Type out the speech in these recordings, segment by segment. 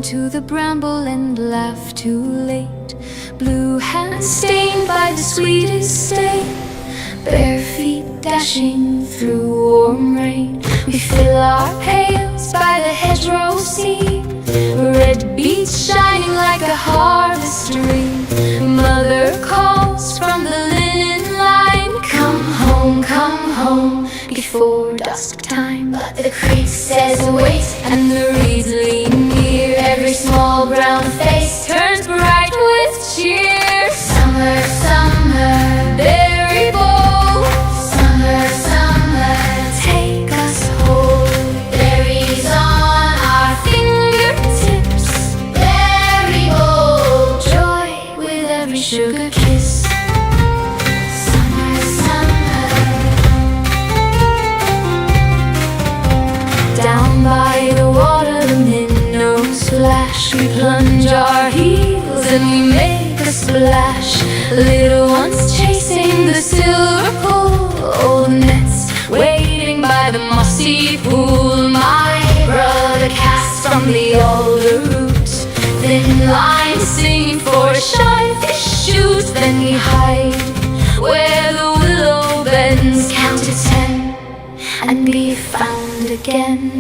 into the bramble and laugh too late. Blue hands stained by the sweetest stain, bare feet dashing through warm rain. We fill our pails by the hedgerow sea, red beets shining like a harvestry. Mother calls from the linen line, come home, before dusk time. But the creek says wait, and the reeds lean near. Every small brown face turns bright with cheer. Summer, summer, berry bowl. Summer, summer, take us home. Berries on our fingertips, berry bowl, joy with every sugar kiss. Summer, summer. Down by the water, the minnows splash. We plunge our heels and we make a splash. Little ones chasing the silver pool, old nets waiting by the mossy pool. My brother casts from the alder root thin lines, singing for a shy fish shoot. Then we hide where the willow bends, count to 10 and be found again.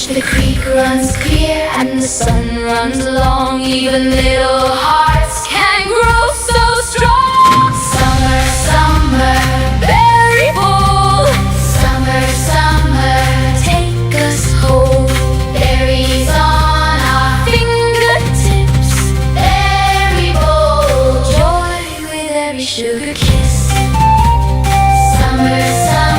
The creek runs clear and the sun runs long. Even little hearts can grow so strong. Summer, summer, berry bowl. Summer, summer, take us home. Berries on our fingertips, berry bowl, joy with every sugar kiss. Summer, summer.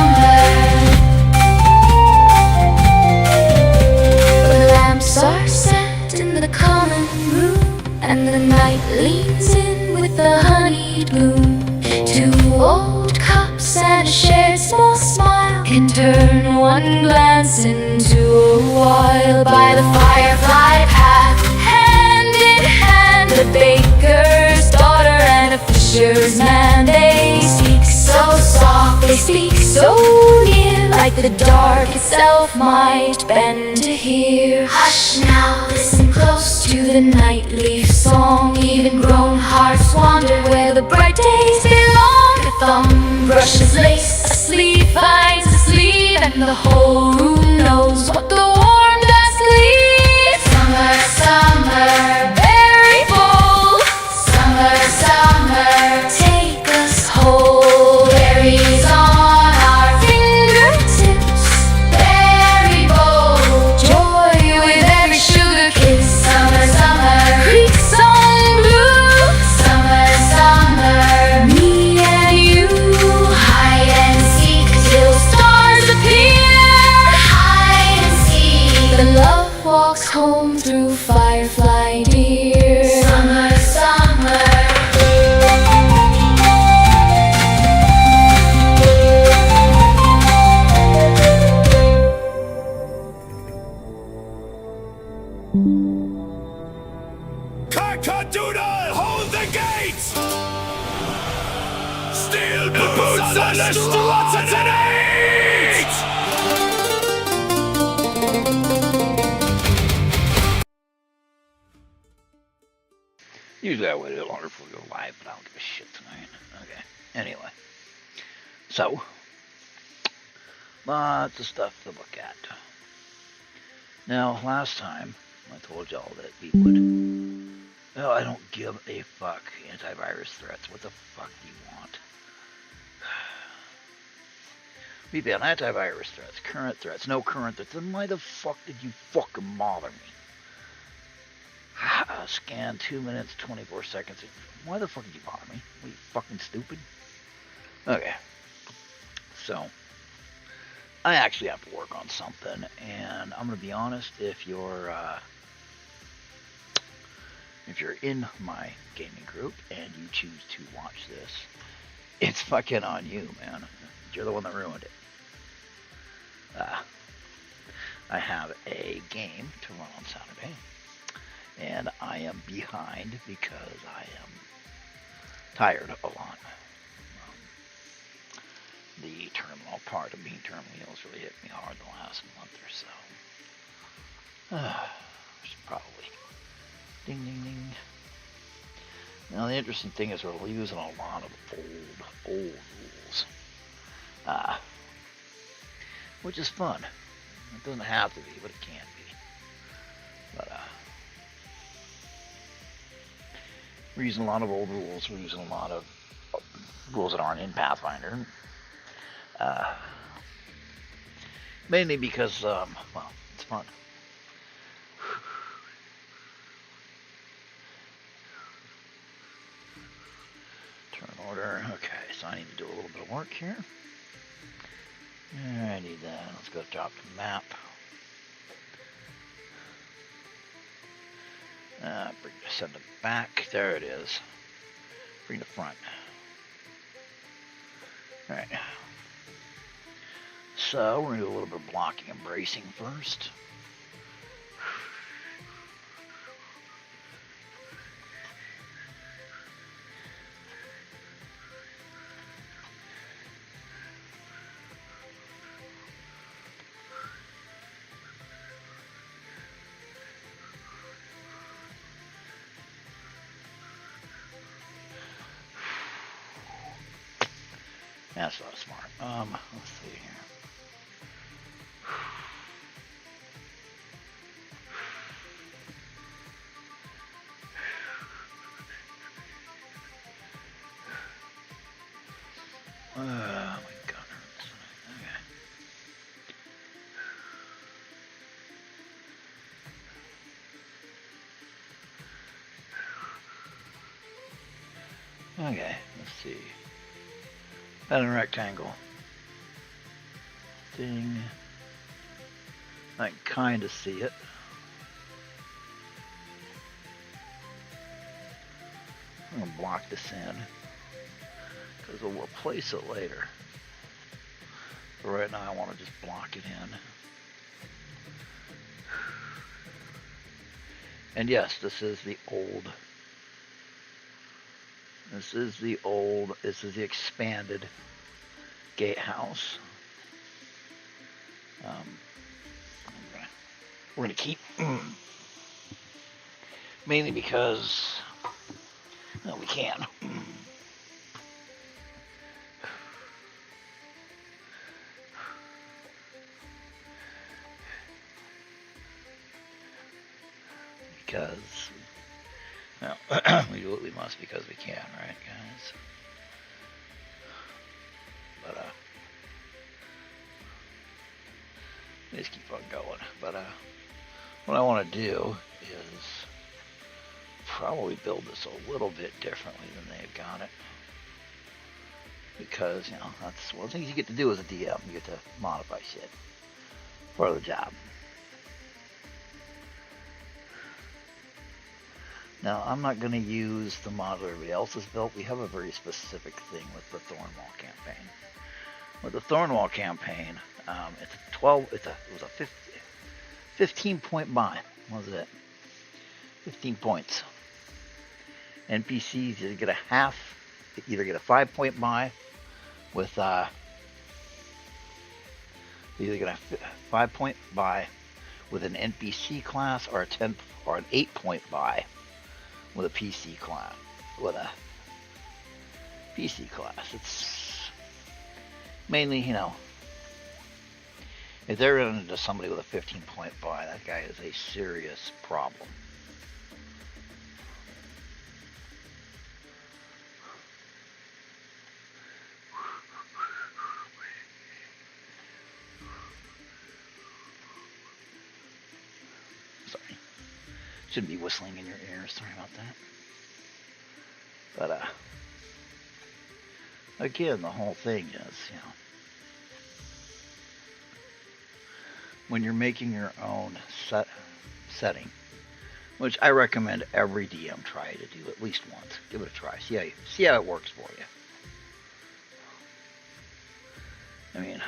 Are set in the common room, and the night leans in with the honeyed bloom. Two old cups and a shared small smile can turn one glance into a while. By the firefly path, hand in hand, the baker's daughter and a fisher's man. They speak so soft, they speak so near, like the dark itself might bend to hear. Hush now, listen close to the nightleaf song. Even grown hearts wander where the bright days belong. A thumb brushes lace, a sleeve finds a sleeve, and the whole room knows what the warm dusk leaves. Summer, summer, berry bowl. Summer, summer, take us whole. Berries on our fingertips, berry bowl, joy with every sugar kiss. Summer, summer, creek song blue. Summer, summer, me and you, hide and seek till stars appear. Hide and seek, the love walks home through firefly deer. Summer, summer. Cock-a-doodle, hold the gates! Steel boots on the struts and eight! Usually I wait a little longer before we go live, but I don't give a shit tonight. Okay, anyway. So, lots of stuff to look at. Now, last time, I told y'all that we would... Well, I don't give a fuck. Antivirus threats. What the fuck do you want? We've got antivirus threats, current threats, no current threats. Then why the fuck did you fucking bother me? Scan 2 minutes, 24 seconds. Why the fuck did you bother me? Are you fucking stupid? Okay. So, I actually have to work on something, and I'm gonna be honest, if you're in my gaming group and you choose to watch this, it's fucking on you, man. You're the one that ruined it. I have a game to run on Saturday, and I am behind because I am tired a lot. The terminal part of being terminally ill has really hit me hard the last month or so. I should probably Ding, ding, ding. Now the interesting thing is we're using a lot of old rules. Which is fun. It doesn't have to be, but it can be. But, we're using a lot of old rules. We're using a lot of rules that aren't in Pathfinder. Mainly because, well, it's fun. Turn order. Okay, so I need to do a little bit of work here. Alrighty then, let's go drop the map. Send it back. There it is. Bring the front. Alright. So, we're going to do a little bit of blocking and bracing first. That's not smart. Let's see here. My God. Okay, let's see. Pattern rectangle. Thing. I can kind of see it. I'm going to block this in because we'll replace it later. But right now I want to just block it in. And yes, this is the expanded gatehouse. We're going to keep, mainly because, well, we can. Because, well, we do what we must because we can, right, guys? But, just keep on going. But, what I want to do is probably build this a little bit differently than they've got it. Because, you know, that's one of the things you get to do as a DM. You get to modify shit for the job. Now, I'm not going to use the model everybody else has built. We have a very specific thing with the Thornwall campaign. With the Thornwall campaign, it was a 15-point buy. What was it? 15 points. NPCs either get a 5-point buy with either get a 5-point buy with an NPC class or an 8-point buy with a PC class. It's mainly, you know, if they're into somebody with a 15-point buy, that guy is a serious problem. Sorry. Shouldn't be whistling in your ears. Sorry about that. But, again, the whole thing is, you know, when you're making your own setting, which I recommend every DM try to do at least once. Give it a try. See how it works for you. I mean,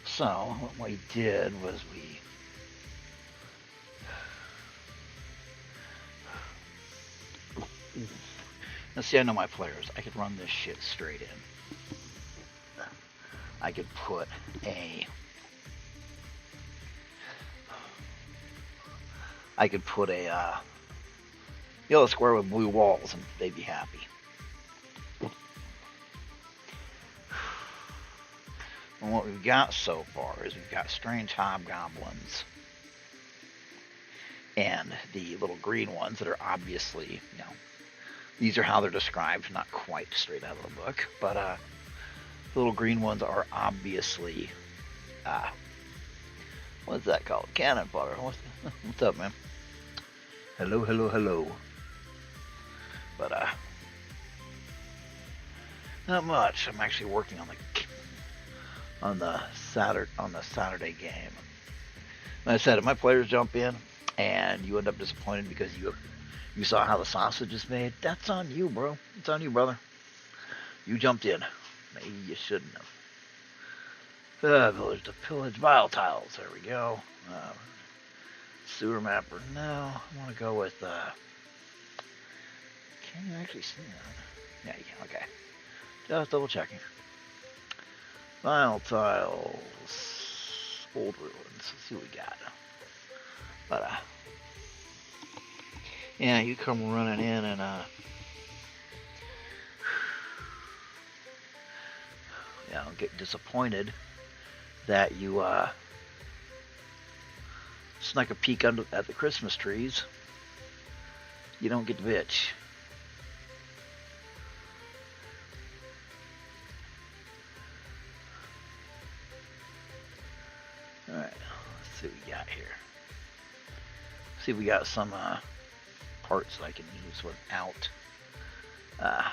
so what we did was now see, I know my players. I could run this shit straight in. I could put a I could put a yellow square with blue walls and they'd be happy. And what we've got so far is we've got strange hobgoblins and the little green ones that are obviously, you know, these are how they're described, not quite straight out of the book, but the little green ones are obviously, what's that called? Cannon fodder. What's up, man? Hello, hello, hello. But not much. I'm actually working on the Saturday game. Like I said, if my players jump in and you end up disappointed because you saw how the sausage is made, that's on you, bro. It's on you, brother. You jumped in. Maybe you shouldn't have. Village to pillage, vile tiles. There we go. Sewer mapper. No, I want to go with. Can you actually see that? Yeah, you can. Okay. Just double checking. Vile tiles. Old ruins. Let's see what we got. But yeah, you come running in and yeah, I'll get disappointed that you snuck a peek at the Christmas trees. You don't get to bitch. Alright, let's see what we got here. See if we got some parts that I can use without I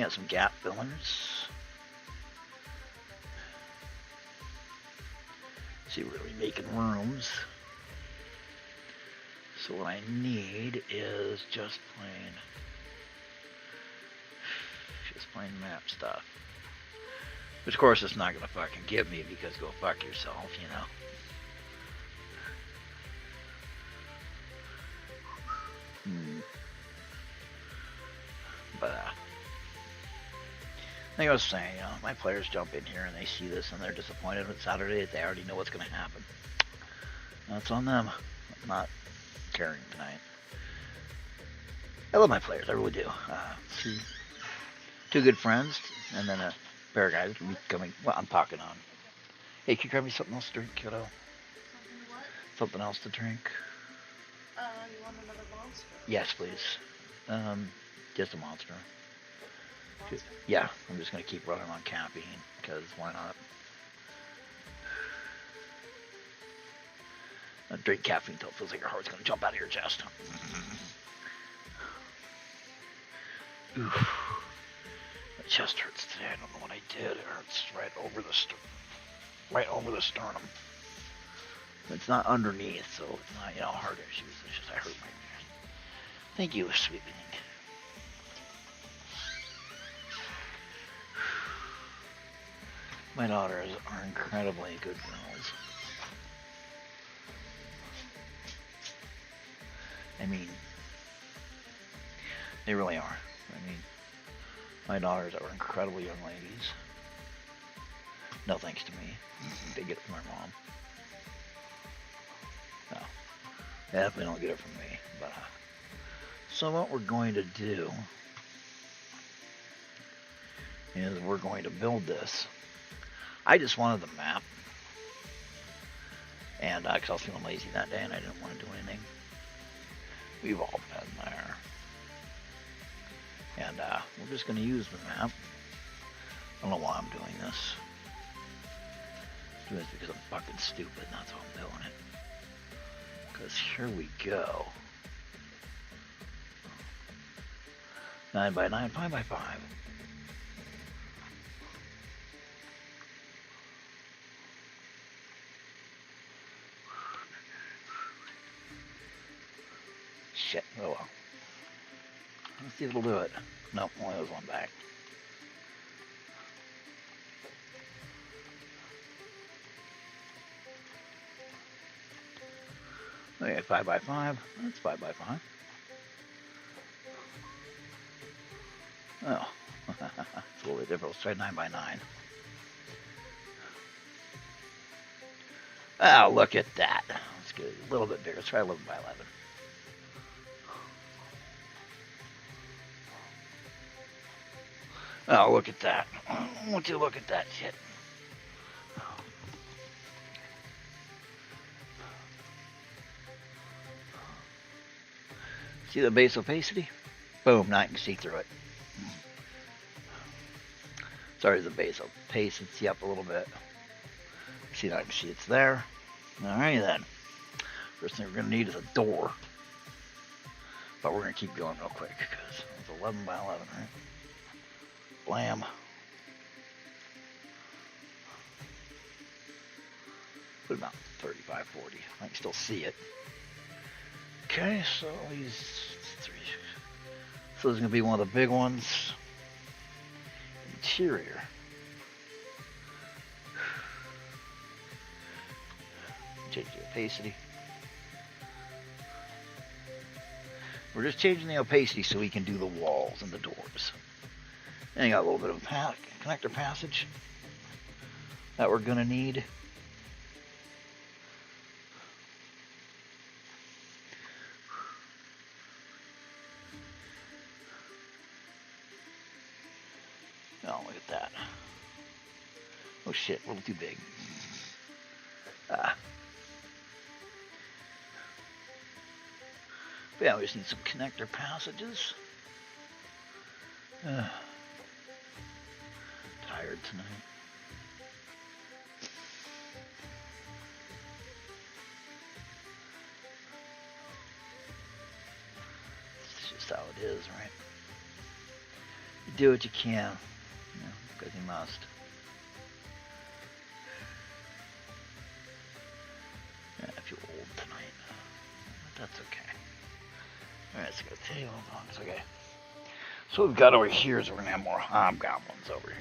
got some gap fillers. See, we're really making rooms. So what I need is just plain map stuff. Which of course it's not gonna fucking give me because go fuck yourself, you know. But like I was saying, you know, my players jump in here and they see this and they're disappointed with Saturday. They already know what's going to happen. That's on them. I'm not caring tonight. I love my players, I really do. Two good friends, and then a pair of guys becoming. Well, I'm talking on. Hey, can you grab me something else to drink, kiddo? Something what? Something else to drink? You want another monster? Yes, please. Just a monster. Monster? Yeah, I'm just gonna keep running on caffeine because why not? I drink caffeine until it feels like your heart's gonna jump out of your chest. Oof. My chest hurts today. I don't know what I did. It hurts right over the sternum. It's not underneath, so it's not, you know, heart issues. It's just I hurt my. Thank you, sweet being. My daughters are incredibly good girls. I mean, they really are. I mean, my daughters are incredible young ladies. No thanks to me. They get it from their mom. No, they definitely don't get it from me. But so what we're going to do is we're going to build this. I just wanted the map, and because I was feeling lazy that day and I didn't want to do anything. We've all been there, and we're just going to use the map. I don't know why I'm doing this. I'm doing this because I'm fucking stupid. That's why I'm doing it. Because here we go. 9 by 9, 5 by 5. Shit, oh well. Let's see if it'll do it. Nope, only there's one back. Okay, 5 by 5. That's 5 by 5. Oh, it's a little bit different. Let's try 9 by 9. Oh, look at that. get it a little bit bigger. Let's try 11 by 11. Oh, look at that. Won't you look at that shit? See the base opacity? Boom, now you can see through it. Sorry, the base opacity up a little bit. See, now I can see it's there. Alright then. First thing we're going to need is a door. But we're going to keep going real quick because it's 11 by 11, right? Blam. Put about 35, 40. I can still see it. Okay, so these three. So this is going to be one of the big ones. Interior. Change the opacity. We're just changing the opacity so we can do the walls and the doors. And you got a little bit of a connector passage that we're going to need. Oh, look at that. Oh shit, a little too big. But yeah, we just need some connector passages. Tired tonight. It's just how it is, right? You do what you can, because you must. Yeah, I feel old tonight, but that's okay. Alright, so go table box, okay. So what we've got over here is we're going to have more hobgoblins over here.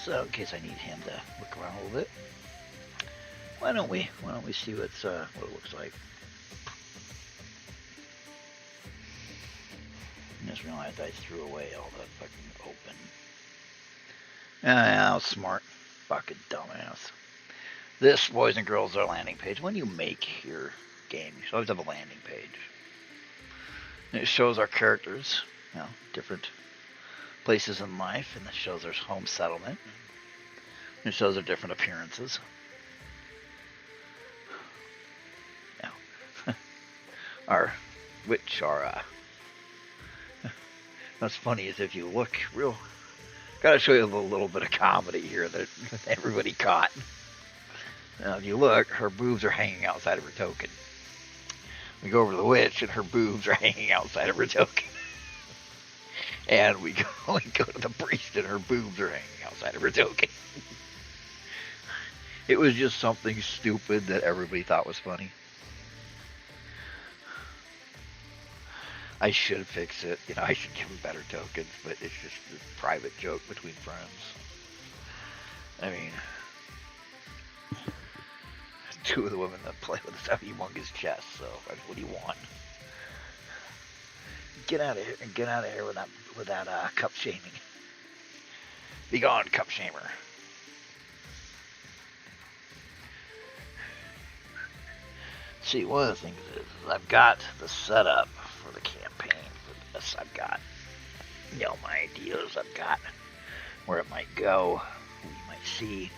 So in case I need him to look around a little bit, why don't we see what it looks like? I just realized I threw away all the fucking open. I was smart, fucking dumbass. This, boys and girls, is our landing page. When you make your game, you should always have a landing page. And it shows our characters, different places in life, and it shows their home settlement. And it shows their different appearances. What's funny is if you look real, gotta show you a little bit of comedy here that everybody caught. Now, if you look, her boobs are hanging outside of her token. We go over to the witch, and her boobs are hanging outside of her token. And we go to the priest, and her boobs are hanging outside of her token. It was just something stupid that everybody thought was funny. I should fix it. I should give them better tokens, but it's just a private joke between friends. I mean, two of the women that play with this have humongous chests, so what do you want? Get out of here and get out of here with that cup shaming. Be gone, cup shamer. See, one of the things is I've got the setup for the campaign for this. I've got, my ideas. I've got where it might go, who you might see.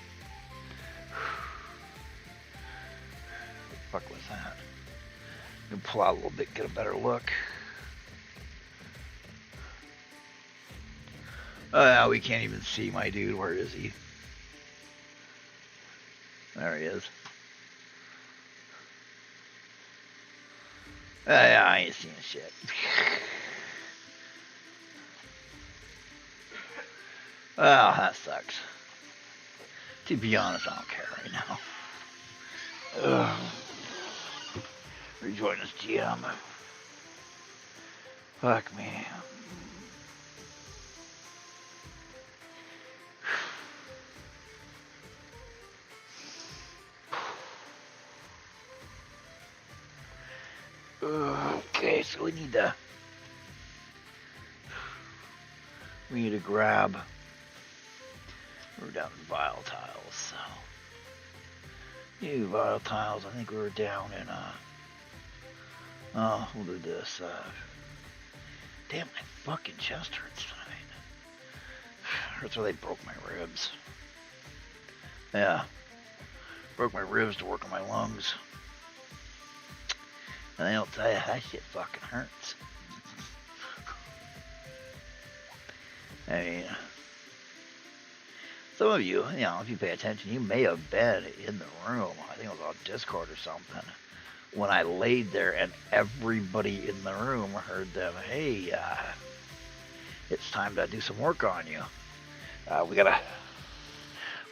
What the fuck was that? I'm gonna pull out a little bit, get a better look. Oh, we can't even see my dude. Where is he? There he is. Yeah, I ain't seeing shit. Oh, that sucks. To be honest, I don't care right now. Ugh. Rejoin this GM. Fuck me. Okay, so we need to grab. We're down in volatiles, so new volatiles. I think we were down in oh, we'll do this. Damn, my fucking chest hurts tonight. Hurts where they broke my ribs. Yeah, broke my ribs to work on my lungs. And I don't tell you, that shit fucking hurts. I mean, some of you, if you pay attention, you may have been in the room. I think it was on Discord or something. When I laid there and everybody in the room heard them, hey, it's time to do some work on you. We're gonna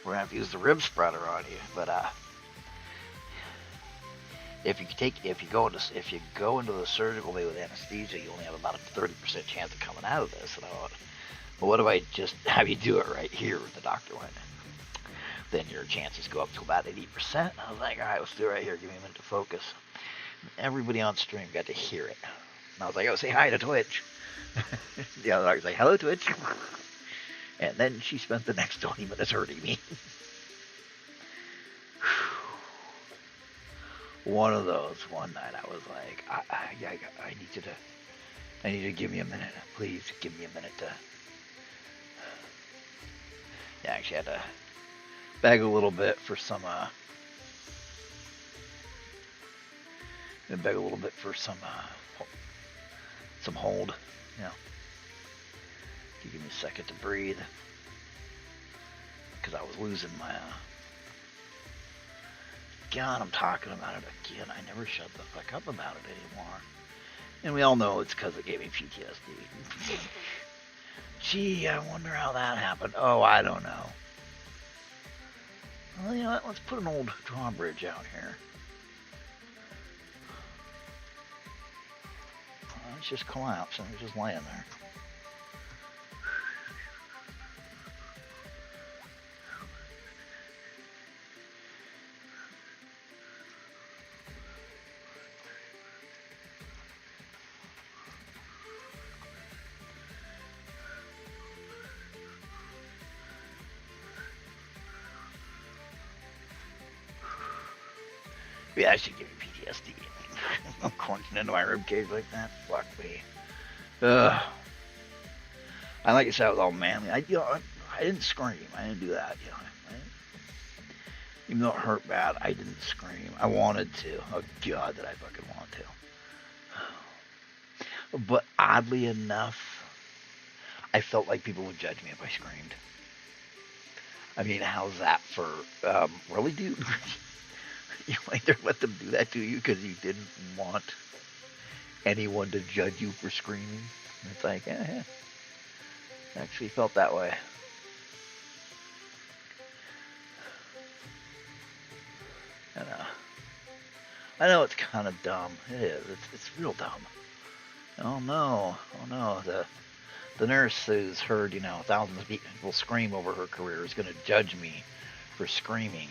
have to use the rib spreader on you, but if you go into the surgical bay with anesthesia, you only have about a 30% chance of coming out of this. And I thought, well, what if I just have you do it right here? The doctor went. Then your chances go up to about 80%. I was like, all right, let's do it right here. Give me a minute to focus. Everybody on stream got to hear it. And I was like, oh, say hi to Twitch. The other doctor's like, hello, Twitch. And then she spent the next 20 minutes hurting me. One of those. One night I was like, I need you to give me a minute. Please give me a minute to. Yeah, I actually had to beg a little bit for some some hold, You give me a second to breathe, because I was losing my God, I'm talking about it again. I never shut the fuck up about it anymore. And we all know it's because it gave me PTSD. Gee, I wonder how that happened. Oh, I don't know. Well, you know what? Let's put an old drawbridge out here. It's just collapsing. It's just laying there. Yeah, I should give me PTSD. I'm crunching into my ribcage like that. Fuck me. I like I said, I was all manly. I didn't scream. I didn't do that. Even though it hurt bad, I didn't scream. I wanted to. Oh God, did I fucking want to? But oddly enough, I felt like people would judge me if I screamed. I mean, how's that for really, dude? You later let them do that to you because you didn't want anyone to judge you for screaming. It's like, yeah. Actually felt that way. And I know it's kind of dumb. It is. It's real dumb. Oh no. The nurse who's heard, thousands of people scream over her career is going to judge me for screaming,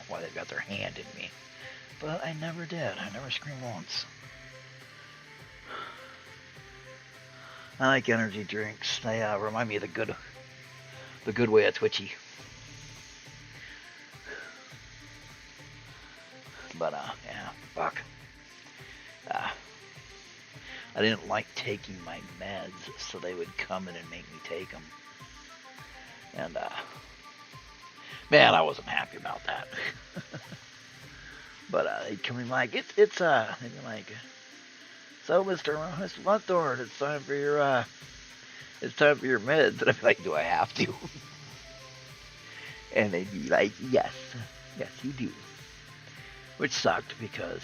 while they've got their hand in me. But I never did. I never screamed once. I like energy drinks. They remind me of the good way of Twitchy. But yeah, fuck. I didn't like taking my meds, so they would come in and make me take them. And man, I wasn't happy about that. But they'd come in like, they'd be like, so Mr. Lunthorn, it's time for your meds. And I'd be like, do I have to? And they'd be like, yes, you do. Which sucked because,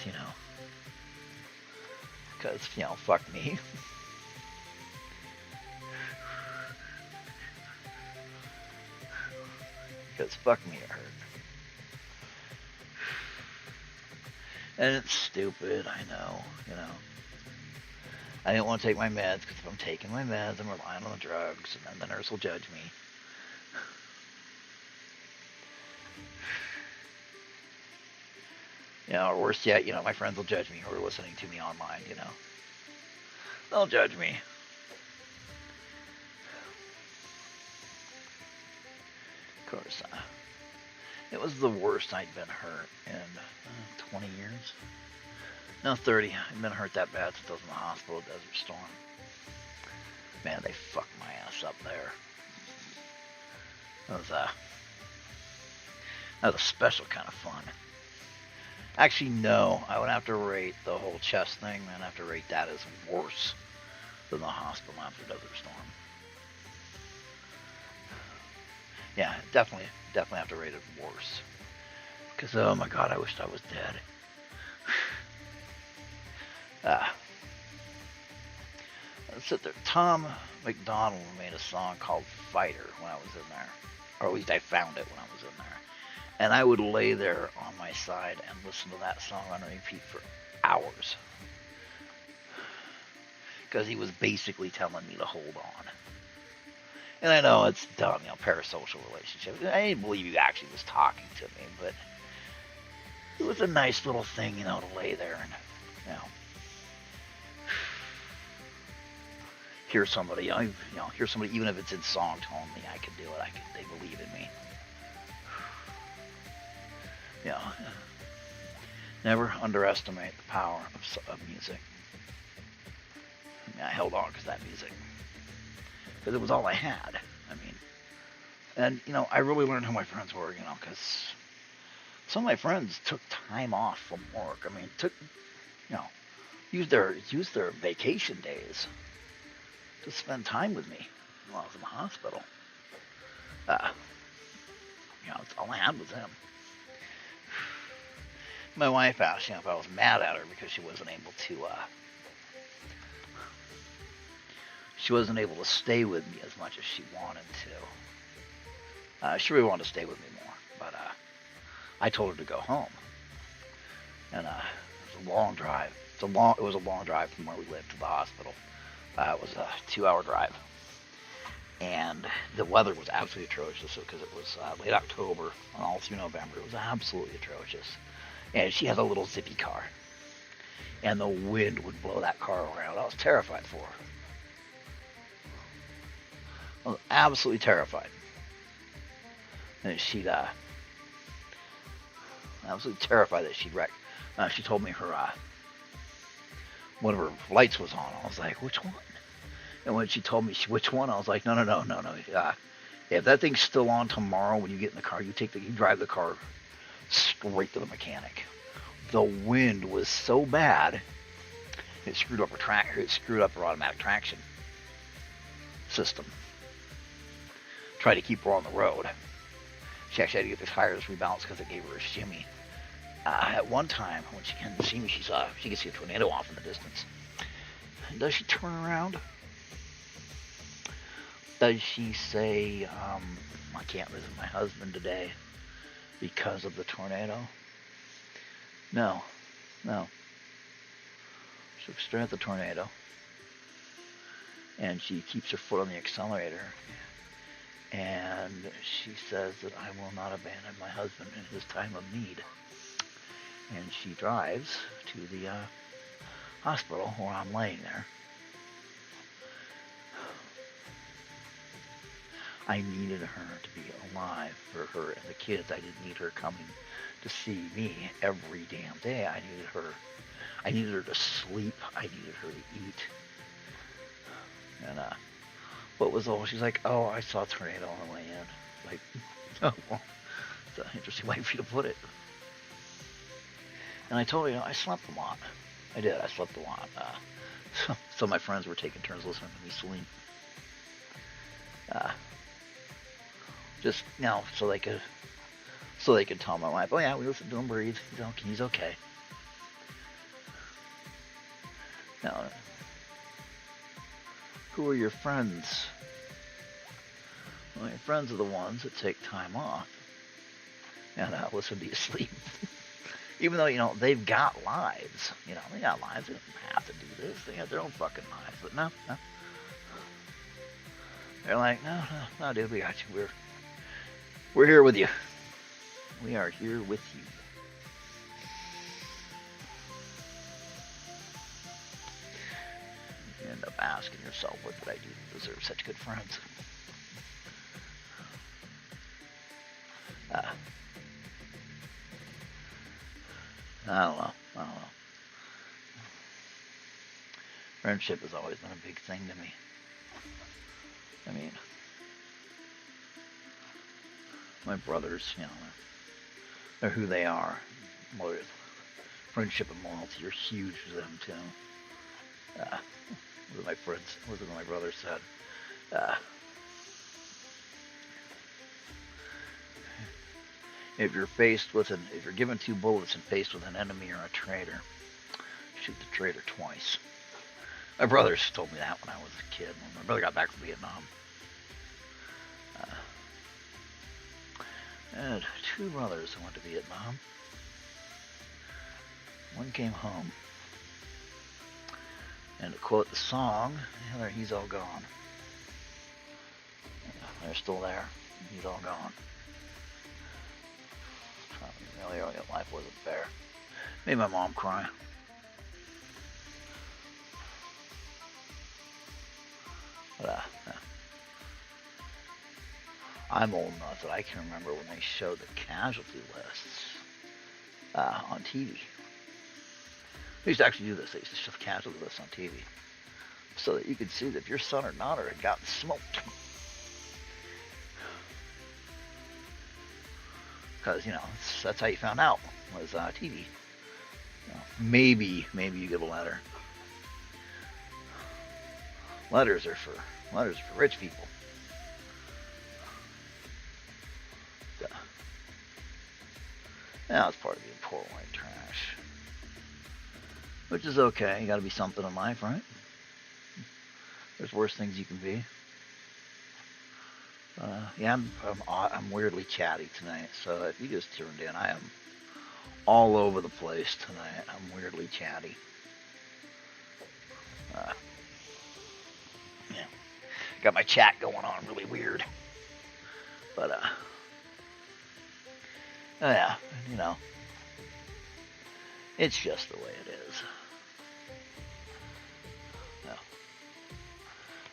fuck me. Because fuck me, it hurt. And it's stupid, I know, you know. I didn't want to take my meds, because if I'm taking my meds, I'm relying on the drugs, and then the nurse will judge me. You know, or worse yet, you know, my friends will judge me who are listening to me online, you know. They'll judge me. Of course, it was the worst I'd been hurt in 20 years. No, 30. I'd been hurt that bad since I was in the hospital at Desert Storm. Man, they fucked my ass up there. That was a special kind of fun. Actually, no. I would have to rate the whole chest thing, and I'd have to rate that as worse than the hospital after Desert Storm. Yeah, definitely have to rate it worse. Because, oh my god, I wished I was dead. Let's sit there. Tom McDonald made a song called Fighter when I was in there. Or at least I found it when I was in there. And I would lay there on my side and listen to that song on repeat for hours. Because he was basically telling me to hold on. And I know it's dumb, you know, parasocial relationship. I didn't believe he actually was talking to me, but it was a nice little thing, you know, to lay there and, you know, hear somebody, hear somebody, even if it's in song, telling me I can do it. They believe in me. You know, never underestimate the power of music. I mean, I held on because that music. Because it was all I had. I mean, and, you know, I really learned who my friends were, you know, because some of my friends took time off from work. I mean, used their vacation days to spend time with me while I was in the hospital. You know, all I had was him. My wife asked, you know, if I was mad at her because she wasn't able to stay with me as much as she wanted to. She really wanted to stay with me more, but I told her to go home. And it was a long drive. It was a long drive from where we lived to the hospital. It was a 2-hour drive. And the weather was absolutely atrocious because it was late October and all through November. It was absolutely atrocious. And she had a little zippy car. And the wind would blow that car around. I was terrified for her. I was absolutely terrified. And she'd, absolutely terrified that she'd wreck. She told me one of her lights was on. I was like, which one? And when she told me which one, I was like, no. If that thing's still on tomorrow when you get in the car, you drive the car straight to the mechanic. The wind was so bad, it screwed up her automatic traction system. Tried to keep her on the road. She actually had to get the tires rebalanced because it gave her a shimmy. At one time, when she can see me, she can see a tornado off in the distance. Does she turn around? Does she say, I can't visit my husband today because of the tornado? No. She looks straight at the tornado. And she keeps her foot on the accelerator. And she says that I will not abandon my husband in his time of need. And she drives to the hospital where I'm laying there. I needed her to be alive for her and the kids. I didn't need her coming to see me every damn day. I needed her to sleep. I needed her to eat. And she's like, oh, I saw a tornado on the way in. Like, oh, well, it's an interesting way for you to put it. And I told her, you know, I slept a lot. I did. I slept a lot. So my friends were taking turns listening to me sleep. Just, you know, so they could tell my wife, oh yeah, we listened to him breathe. He's okay. Now, who are your friends? Well, your friends are the ones that take time off and listen to you sleep. Even though, you know, they've got lives. You know, they got lives. They don't have to do this. They have their own fucking lives. But no. They're like, no, dude, we got you. We're here with you. We are here with you. You end up asking yourself, what did I do to deserve such good friends? I don't know. Friendship has always been a big thing to me. I mean, my brothers, you know, they're who they are. Friendship and loyalty are huge to them too. What my brother said. If you're given 2 bullets and faced with an enemy or a traitor, shoot the traitor twice. My brothers told me that when I was a kid. When my brother got back from Vietnam. I had 2 brothers who went to Vietnam. One came home. And to quote the song, the other, he's all gone. They're still there. He's all gone. Really, life wasn't fair. Made my mom cry. But, I'm old enough that I can remember when they showed the casualty lists on TV. They used to actually do this. They used to show the casualty lists on TV so that you could see that if your son or daughter had gotten smoked. Because, you know, that's how you found out, was TV. You know, maybe you get a letter. Letters are for rich people. Yeah, it's part of being poor white trash. Which is okay. You gotta be something in life, right? There's worse things you can be. Yeah, I'm weirdly chatty tonight, so if you just tuned in, I am all over the place tonight. I'm weirdly chatty. Yeah, got my chat going on really weird. But, yeah, you know, it's just the way it is.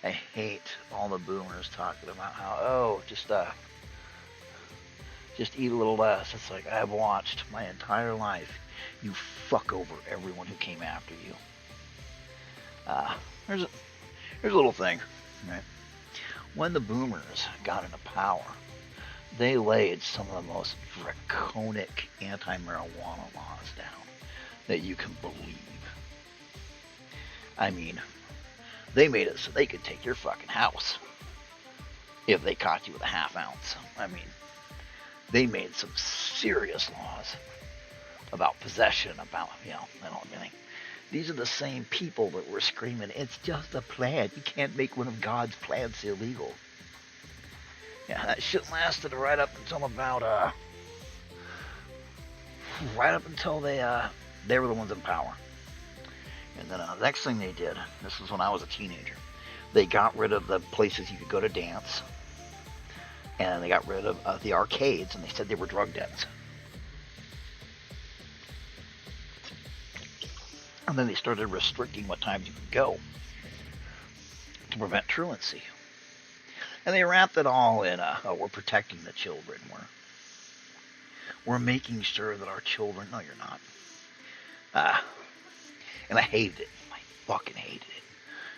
I hate all the boomers talking about how, just eat a little less. It's like, I've watched my entire life you fuck over everyone who came after you. Here's a little thing, right? When the boomers got into power, they laid some of the most draconic anti-marijuana laws down that you can believe. I mean, they made it so they could take your fucking house if they caught you with a ½ ounce. I mean, they made some serious laws about possession, about, you know, everything. These are the same people that were screaming, it's just a plant. You can't make one of God's plants illegal. Yeah, that shit lasted right up until about, right up until they were the ones in power. And then the next thing they did, this was when I was a teenager, they got rid of the places you could go to dance, and they got rid of the arcades, and they said they were drug dens. And then they started restricting what times you could go to prevent truancy. And they wrapped it all in, we're protecting the children. We're making sure that our children, no, you're not. And I hated it. I fucking hated it.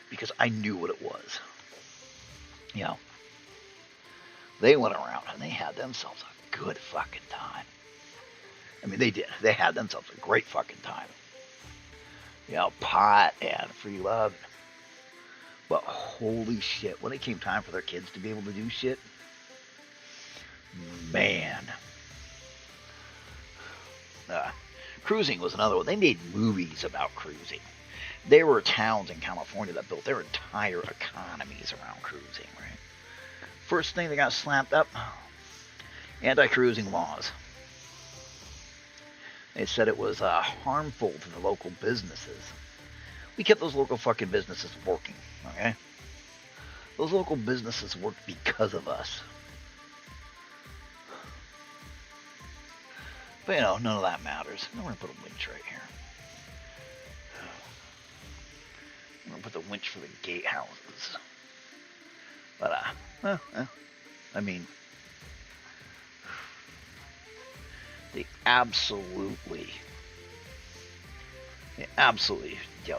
Because I knew what it was. You know. They went around and they had themselves a good fucking time. I mean, they did. They had themselves a great fucking time. You know, pot and free love. But holy shit, when it came time for their kids to be able to do shit, man. Cruising was another one. They made movies about cruising. There were towns in California that built their entire economies around cruising, right? First thing they got slapped up, anti-cruising laws. They said it was harmful to the local businesses. We kept those local fucking businesses working, okay? Those local businesses worked because of us. But, you know, none of that matters. I'm going to put a winch right here. I'm going to put the winch for the gatehouses. But, I mean, they absolutely,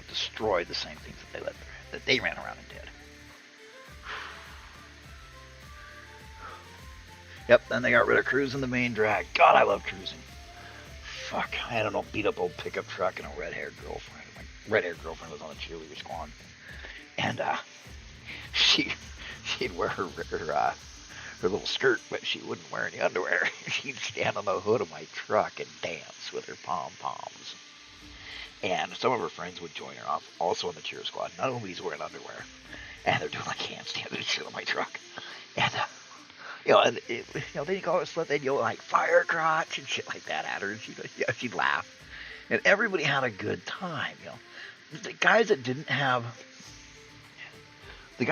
destroyed the same things that they ran around and did. Yep, then they got rid of cruising the main drag. God, I love cruising. Fuck, I had an old beat up old pickup truck and a red-haired girlfriend. My red-haired girlfriend was on the cheerleader squad. And, she'd wear her little skirt, but she wouldn't wear any underwear. She'd stand on the hood of my truck and dance with her pom-poms. And some of her friends would join her off, also in the cheer squad. Nobody's wearing underwear. And they're doing like handstands and shit on my truck. And, they'd call her a slut, they'd yell like fire crotch and shit like that at her, and she'd laugh. And everybody had a good time, The guys that didn't have the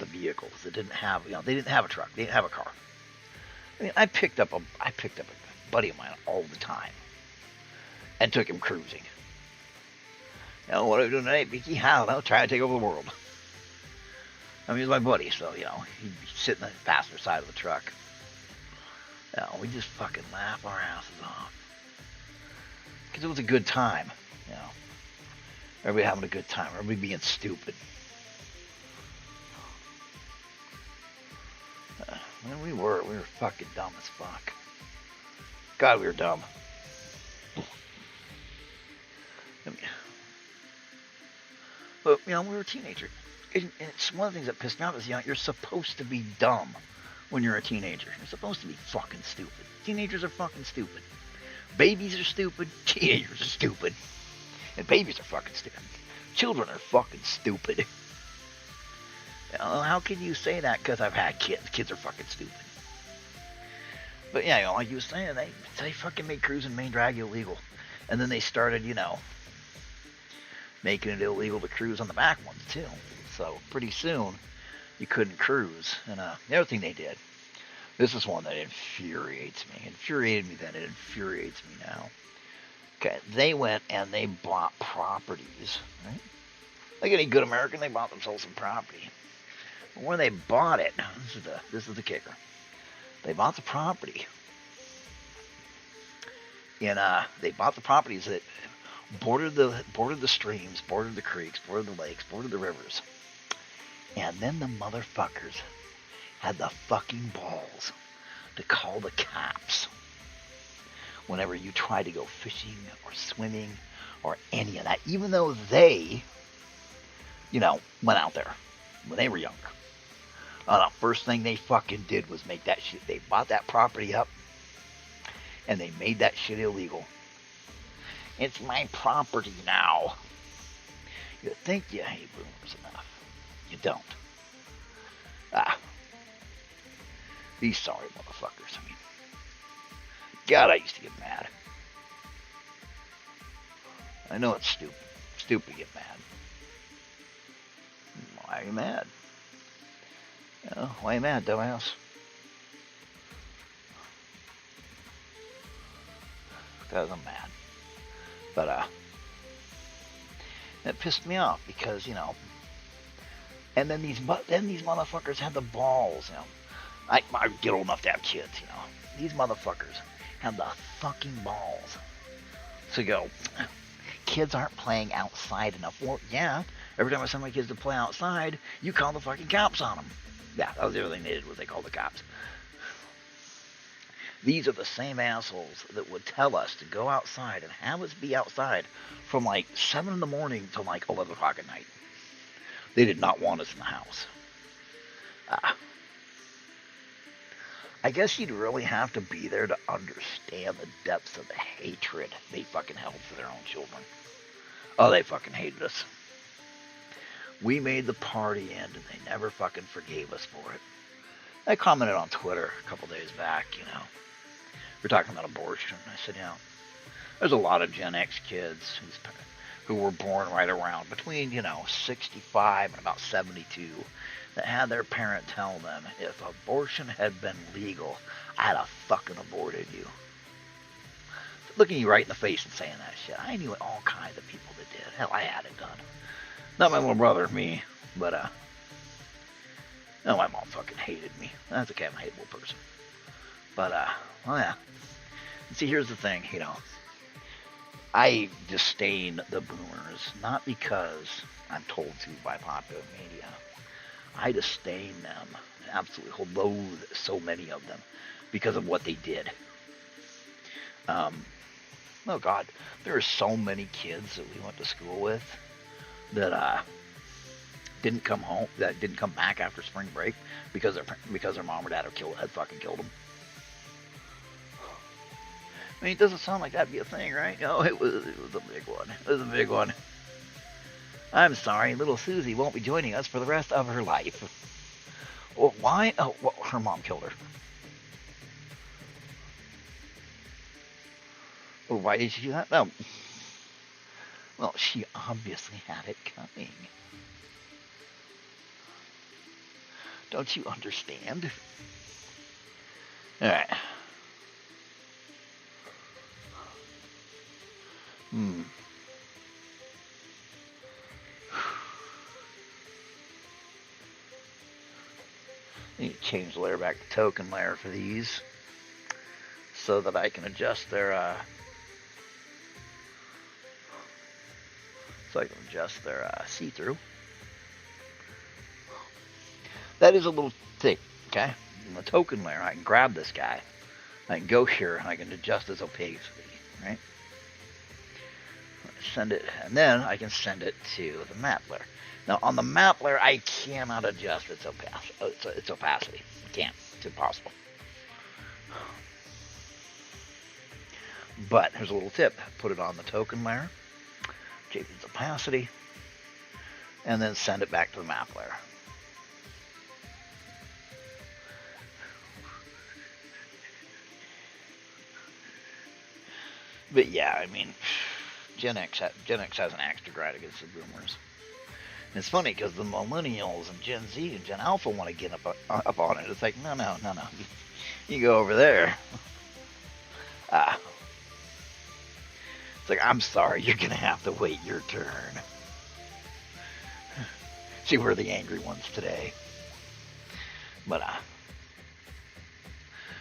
vehicles, that didn't have, they didn't have a truck, they didn't have a car. I mean, I picked up a buddy of mine all the time and took him cruising. What are we doing tonight, Beaky? I don't know, trying to take over the world. I mean, he's my buddy, so, he'd sit in the passenger side of the truck. We just fucking laugh our asses off. Because it was a good time, Everybody having a good time, everybody being stupid. We were fucking dumb as fuck. God, we were dumb. But, we were a teenager. And it's one of the things that pissed me off is, you're supposed to be dumb when you're a teenager. You're supposed to be fucking stupid. Teenagers are fucking stupid. Babies are stupid. Teenagers are stupid. And babies are fucking stupid. Children are fucking stupid. How can you say that? Because I've had kids. Kids are fucking stupid. But, like you were saying, they fucking made cruising main drag illegal. And then they started, making it illegal to cruise on the back ones, too. So, pretty soon, you couldn't cruise. And the other thing they did, this is one that infuriates me. Infuriated me then, it infuriates me now. Okay, they went and they bought properties, right? Like any good American, they bought themselves some property. But when they bought it, this is the kicker. They bought the property. And they bought the properties that bordered the streams, bordered the creeks, bordered the lakes, bordered the rivers. And then the motherfuckers had the fucking balls to call the cops whenever you tried to go fishing or swimming or any of that, even though they, went out there when they were younger. The first thing they fucking did was make that shit. They bought that property up and they made that shit illegal. It's my property now. You think you hate boomers enough. You don't. These sorry motherfuckers. I mean, God, I used to get mad. I know it's stupid. Stupid to get mad. Why are you mad? Why are you mad, dumbass? Because I'm mad. But, it pissed me off because, and then these motherfuckers had the balls, I get old enough to have kids, These motherfuckers have the fucking balls to go, kids aren't playing outside enough. Well, yeah, every time I send my kids to play outside, you call the fucking cops on them. Yeah, that was the other thing they did, was they called the cops. These are the same assholes that would tell us to go outside and have us be outside from like 7 in the morning till like 11 o'clock at night. They did not want us in the house. I guess you'd really have to be there to understand the depths of the hatred they fucking held for their own children. Oh, they fucking hated us. We made the party end and they never fucking forgave us for it. I commented on Twitter a couple days back, we're talking about abortion. I said, there's a lot of Gen X kids who were born right around between, 65 and about 72 that had their parent tell them, if abortion had been legal, I'd have fucking aborted you. Looking you right in the face and saying that shit. I knew all kinds of people that did. Hell, I had it done. Not my little brother, me, but, no, my mom fucking hated me. That's okay, I'm a hateable person. But, well, yeah. See, here's the thing, I disdain the boomers, not because I'm told to by popular media. I disdain them, absolutely loathe so many of them, because of what they did. Oh God, there are so many kids that we went to school with that didn't come home, that didn't come back after spring break because their mom or dad had fucking killed them. I mean, it doesn't sound like that'd be a thing, right? No, it was a big one. It was a big one. I'm sorry, little Susie won't be joining us for the rest of her life. Well, why? Oh, well, her mom killed her. Well, why did she do that? No. Well, she obviously had it coming. Don't you understand? Alright. I need to change the layer back to token layer for these so that I can adjust their see-through. That is a little thick, okay? In the token layer, I can grab this guy, I can go here, and I can adjust his opacity, right? Send it, and then I can send it to the map layer. Now, on the map layer, I cannot adjust its opacity. I can't. It's impossible. But here's a little tip. Put it on the token layer, change its opacity, and then send it back to the map layer. But yeah, I mean, Gen X has an axe to grind against the boomers. And it's funny because the millennials and Gen Z and Gen Alpha want to get up on it. It's like, no. You go over there. It's like, I'm sorry, you're going to have to wait your turn. See, we're the angry ones today. But,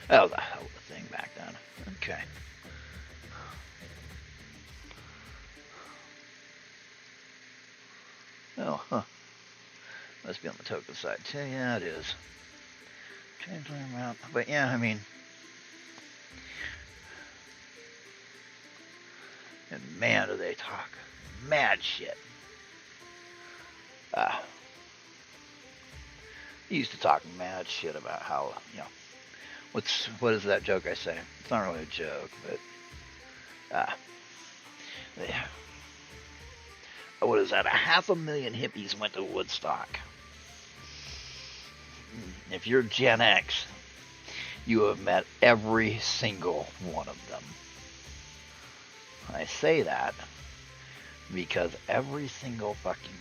that was a hell of a thing back then. Okay. Oh, huh. Must be on the token side too. Yeah, it is. Change layer map. But yeah, I mean, and man, do they talk mad shit. He used to talk mad shit about how, what is that joke I say? It's not really a joke, but what is that? 500,000 hippies went to Woodstock. If you're Gen X, you have met every single one of them. I say that because every single fucking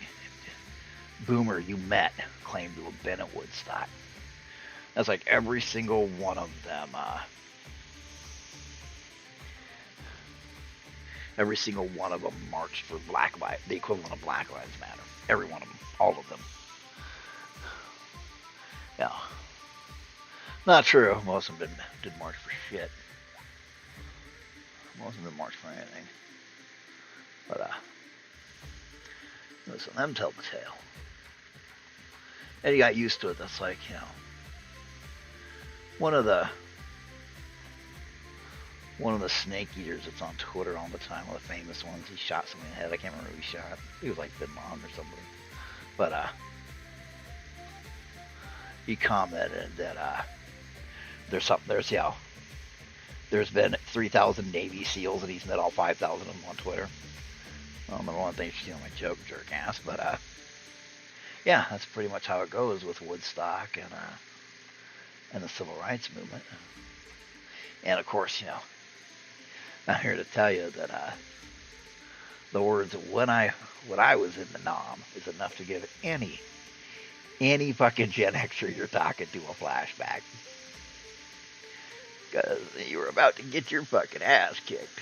boomer you met claimed to have been at Woodstock. That's like every single one of them. Every single one of them marched for the equivalent of Black Lives Matter. Every one of them. All of them. Yeah. Not true. Most of them didn't march for shit. Most of them didn't march for anything. But, listen, them tell the tale. And you got used to it. That's like, one of the snake eaters that's on Twitter all the time, one of the famous ones, he shot somebody in the head. I can't remember who he shot. He was like Bin Laden or somebody. But he commented that there's been 3,000 Navy SEALs and he's met all 5,000 of them on Twitter. I don't know one thing, my joke, jerk ass, but yeah, that's pretty much how it goes with Woodstock and and the civil rights movement. And of course, I'm here to tell you that the words when I was in the Nam is enough to give any fucking Gen Xer you're talking to a flashback. Because you were about to get your fucking ass kicked.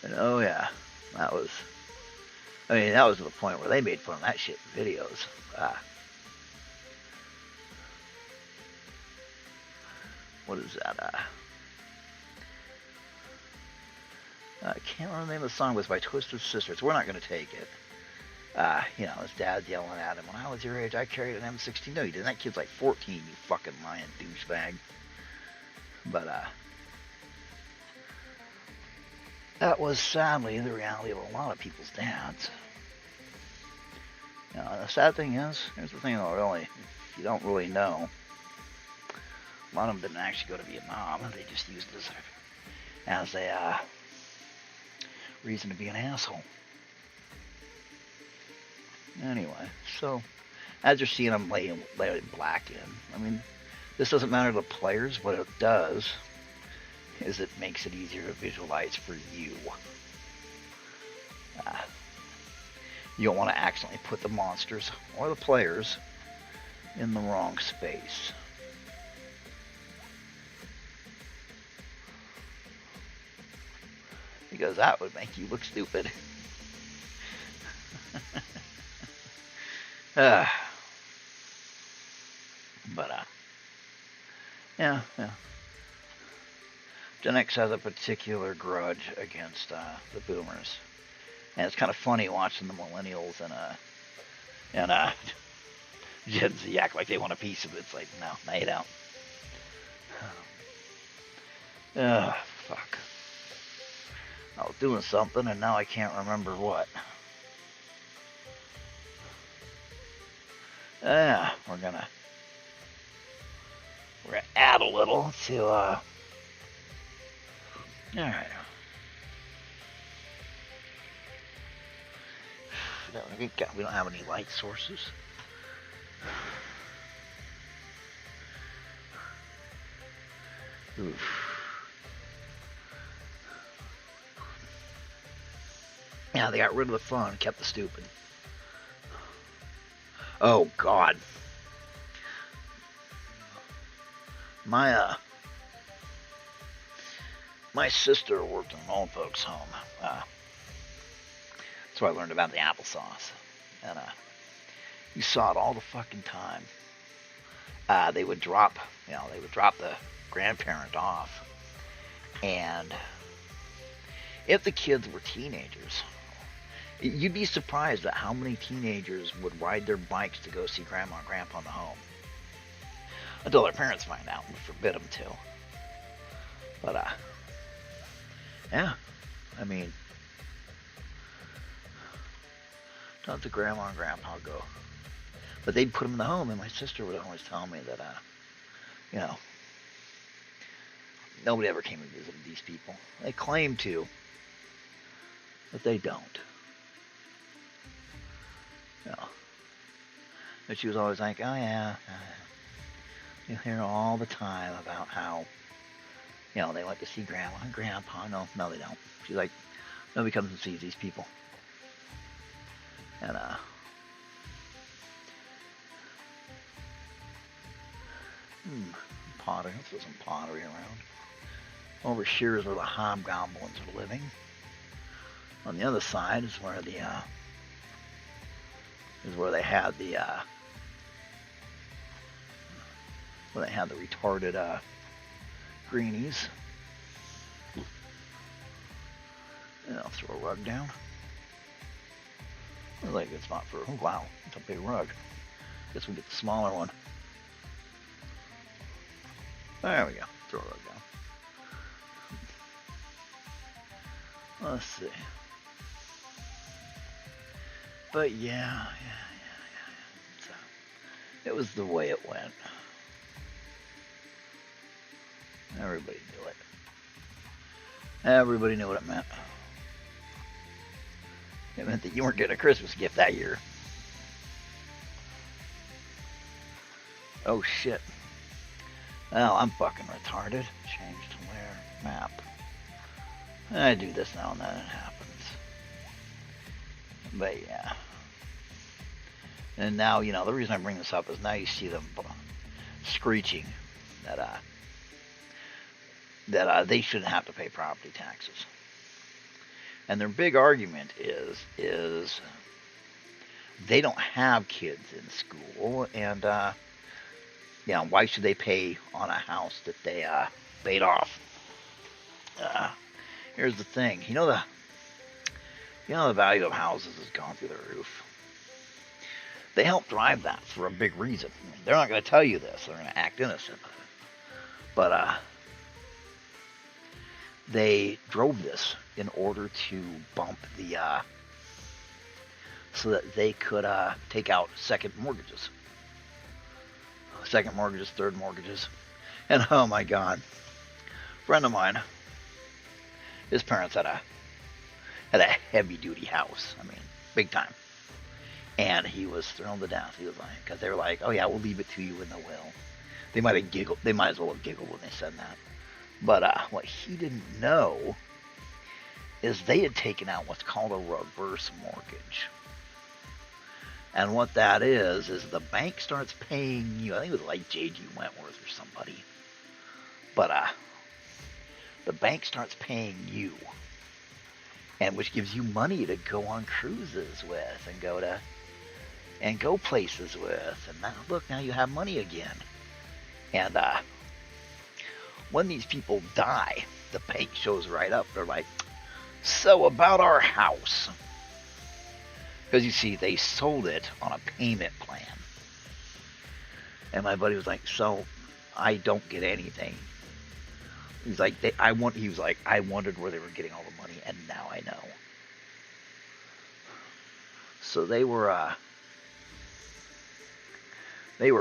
And oh yeah, that was to the point where they made fun of that shit in videos. What is that? I can't remember the name of the song. It was by Twisted Sisters. We're not going to take it. His dad yelling at him, when I was your age, I carried an M16. No, you didn't. That kid's like 14, you fucking lying douchebag. But, that was sadly the reality of a lot of people's dads. The sad thing is, here's the thing though, really, if you don't really know, a lot of them didn't actually go to Vietnam. They just used it as a reason to be an asshole. Anyway, so as you're seeing them laying black in, I mean, this doesn't matter to the players. What it does is it makes it easier to visualize for you. You don't want to accidentally put the monsters or the players in the wrong space. Because that would make you look stupid. But, yeah. Gen X has a particular grudge against the boomers. And it's kind of funny watching the millennials and Gen Z act like they want a piece of it. It's like, no, you don't. Fuck. I was doing something and now I can't remember what. Yeah, we're gonna add a little to alright. We don't have any light sources. Oof. Yeah, they got rid of the fun, kept the stupid. Oh God. My sister worked in an old folks' home. That's where I learned about the applesauce. And you saw it all the fucking time. They would drop the grandparent off, and if the kids were teenagers, you'd be surprised at how many teenagers would ride their bikes to go see grandma and grandpa in the home. Until their parents find out and forbid them to. But, yeah. I mean, don't the grandma and grandpa go. But they'd put them in the home, and my sister would always tell me that, nobody ever came and visited these people. They claim to, but they don't. But she was always like, oh yeah, you hear all the time about how, they went to see grandma and grandpa. No, they don't. She's like, nobody comes and sees these people. And, pottery. Let's put some pottery around. Over here is where the hobgoblins are living. On the other side is where they had the retarded greenies. And I'll throw a rug down. Looks like it's not for. Oh wow, it's a big rug. Guess we get the smaller one. There we go. Throw a rug down. Let's see. But yeah. So, it was the way it went. Everybody knew it. Everybody knew what it meant. It meant that you weren't getting a Christmas gift that year. Oh shit. Well, I'm fucking retarded. Change to where? Map. I do this now and then, it happens. But yeah. And now, the reason I bring this up is now you see them screeching that they shouldn't have to pay property taxes. And their big argument is they don't have kids in school, and why should they pay on a house that they paid off? Here's the thing, the value of houses has gone through the roof. They help drive that for a big reason. They're not going to tell you this. They're going to act innocent. But they drove this in order to bump the so that they could take out second mortgages, third mortgages. And oh my god, a friend of mine, his parents had a heavy duty house. I mean, big time. And he was thrown to death. He was like, because they were like, oh yeah, we'll leave it to you in the will. They might have giggled. They might as well have giggled when they said that. But what he didn't know is they had taken out what's called a reverse mortgage. And what that is the bank starts paying you. I think it was like J.G. Wentworth or somebody. But the bank starts paying you, and which gives you money to go on cruises with and go places with. And now, look, now you have money again. And when these people die, the bank shows right up. They're like, so about our house. Because you see, they sold it on a payment plan. And my buddy was like, so I don't get anything. He's like, I wondered where they were getting all the money, and now I know. So they were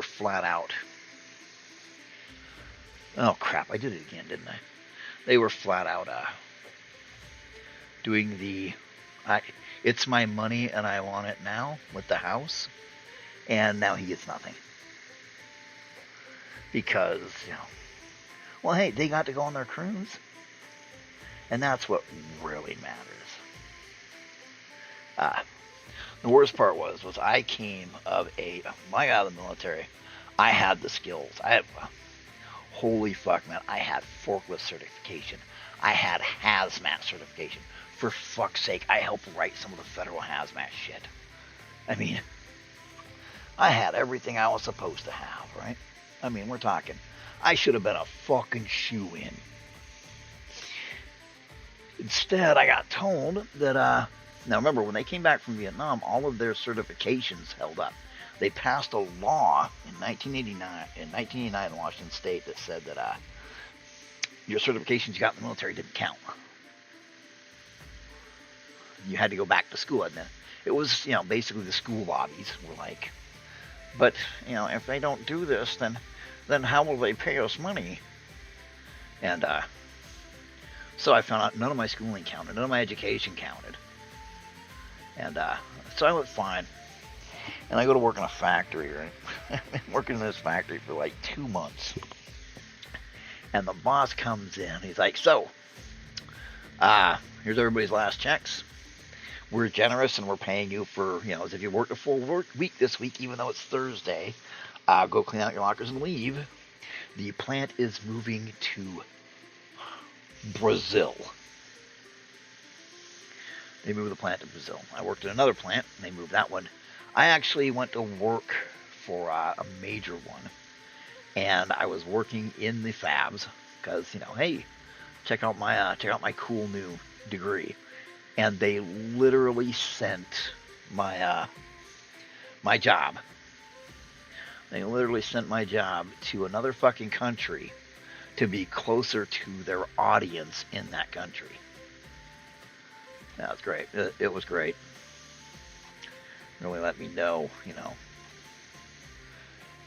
flat out. Oh crap, I did it again, didn't I? They were flat out doing it's my money and I want it now with the house, and now he gets nothing. Because, well, hey, they got to go on their cruise, and that's what really matters. The worst part was I came of age. I got out of the military. I had the skills. Holy fuck, man! I had forklift certification. I had hazmat certification. For fuck's sake, I helped write some of the federal hazmat shit. I mean, I had everything I was supposed to have, right? I mean, we're talking, I should have been a fucking shoo-in. Instead, I got told that, now remember, when they came back from Vietnam, all of their certifications held up. They passed a law in 1989 in Washington State that said that your certifications you got in the military didn't count. You had to go back to school, and then it was, basically the school lobbies were like, but, if they don't do this, then how will they pay us money? And so I found out none of my schooling counted, none of my education counted. And so I went fine. And I go to work in a factory, right? I've been working in this factory for like 2 months. And the boss comes in. He's like, so, here's everybody's last checks. We're generous and we're paying you for, as if you worked a full week this week, even though it's Thursday. Go clean out your lockers and leave. The plant is moving to Brazil. They moved the plant to Brazil. I worked at another plant, and they moved that one. I actually went to work for a major one, and I was working in the fabs because, hey, check out my cool new degree. And they literally sent my my job. They literally sent my job to another fucking country to be closer to their audience in that country. That was great. It was great. Really let me know,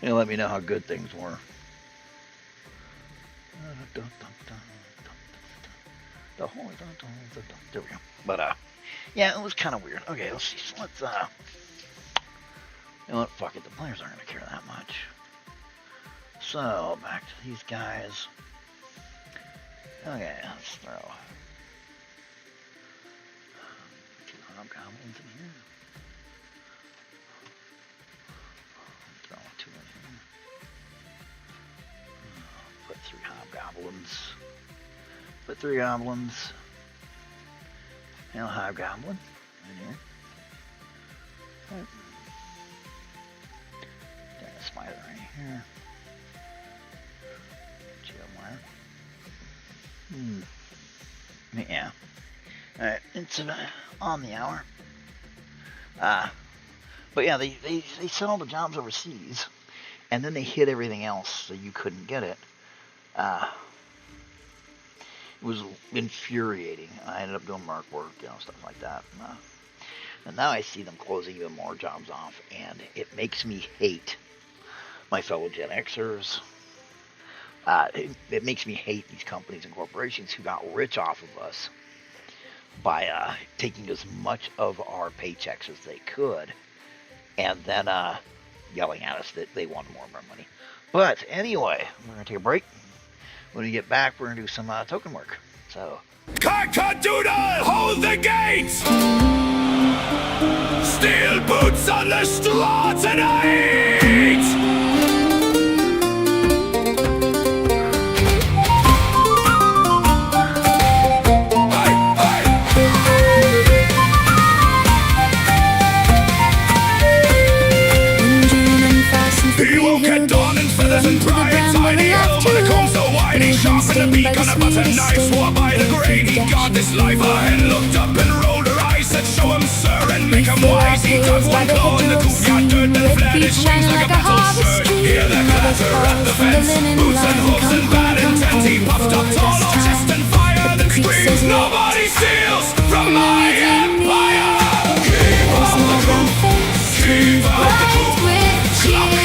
let me know how good things were. There we go. But, yeah, it was kind of weird. Okay, let's see. So let's, fuck it. The players aren't going to care that much. So, back to these guys. Okay, let's throw 2 hobgoblins in here. Throw 2 in here. Put 3 hobgoblins. Put 3 goblins. And a hobgoblin in here. Right. Got a spider right here. Geomire. Yeah. Alright, it's on the hour. But yeah, they sent all the jobs overseas, and then they hid everything else so you couldn't get it. It was infuriating. I ended up doing merc work, stuff like that. And now I see them closing even more jobs off, and it makes me hate my fellow Gen Xers. It makes me hate these companies and corporations who got rich off of us by taking as much of our paychecks as they could, and then yelling at us that they wanted more of our money. But anyway, we're going to take a break. When we get back, we're going to do some token work. So, Cock-a-doodle, hold the gate! Steel boots on the straw tonight! He woke at dawn in feathers and pride. Tiny helmet, a comb so wide. He sharpened a beak on a butter knife. Swore by the grain, he got this life. Her hen looked up and rolled her eyes. Said, show him, sir, and make him wise. He dug one claw in the coop, got dirt, then flared his chains like a battle shirt. Hear the clatter at the fence. Boots and hooves and bad intent. He puffed up tall on chest and fire. Then screams, nobody steals from my empire. Keep up the coop, keep up the coop.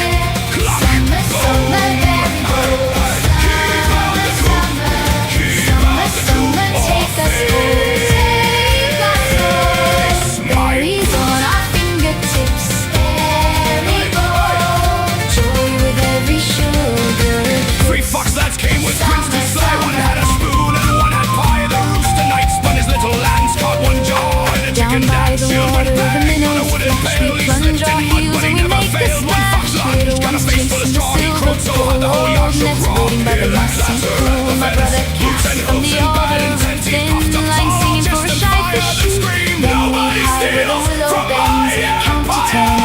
Down by the water, the minnows flash. We plunge our heels and we make the splash. Little ones chasing the silver gold. Nets floating by the mossy pool. My brother cast from the altar, thin line singing for a shy fish. Then we hide where the willow bends. Count to 10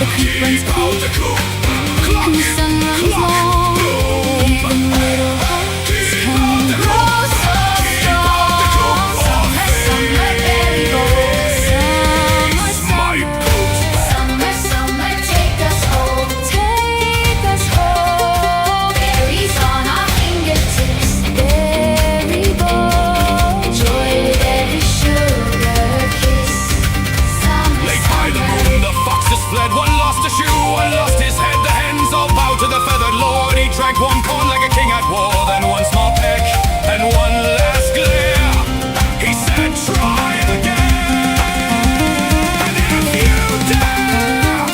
and be found again. The creek runs clear and the sun runs long. And little hearts can grow so strong. Summer berry bowl, summer, take us home, berries on our fingertips, berry bowl, joy with every sugar kiss. Late by the moon, the foxes fled. One lost a shoe, one lost his head. The hens all bowed to the feathered lord. He drank one corn like a king at war, then one small peck and one last glare. He said, try again if you dare.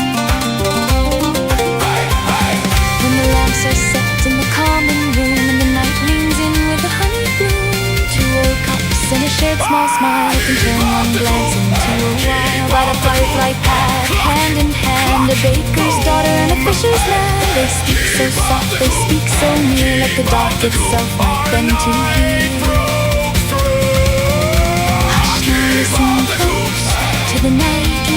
When the lamps are set in the common room and the night leans in with a honey bloom, 2 old cups and a shared small smile can turn one glance into a while. But a firefly path, hand in hand, a baker's daughter and a fisher's man. They speak so soft, they speak so near, like the dark itself might bend to hear. Hush, listen close to the night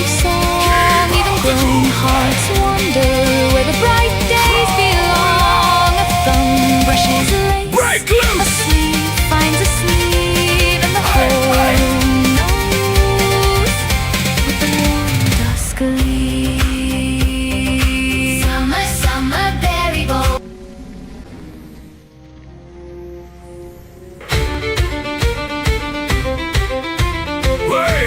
song. Even grown hearts wonder where the bright days belong. A thumb brushes lace, Break loose! a sleeve finds a sleeve, and the whole room knows with the warm dusk leaves. Summer berry bowl. Hey!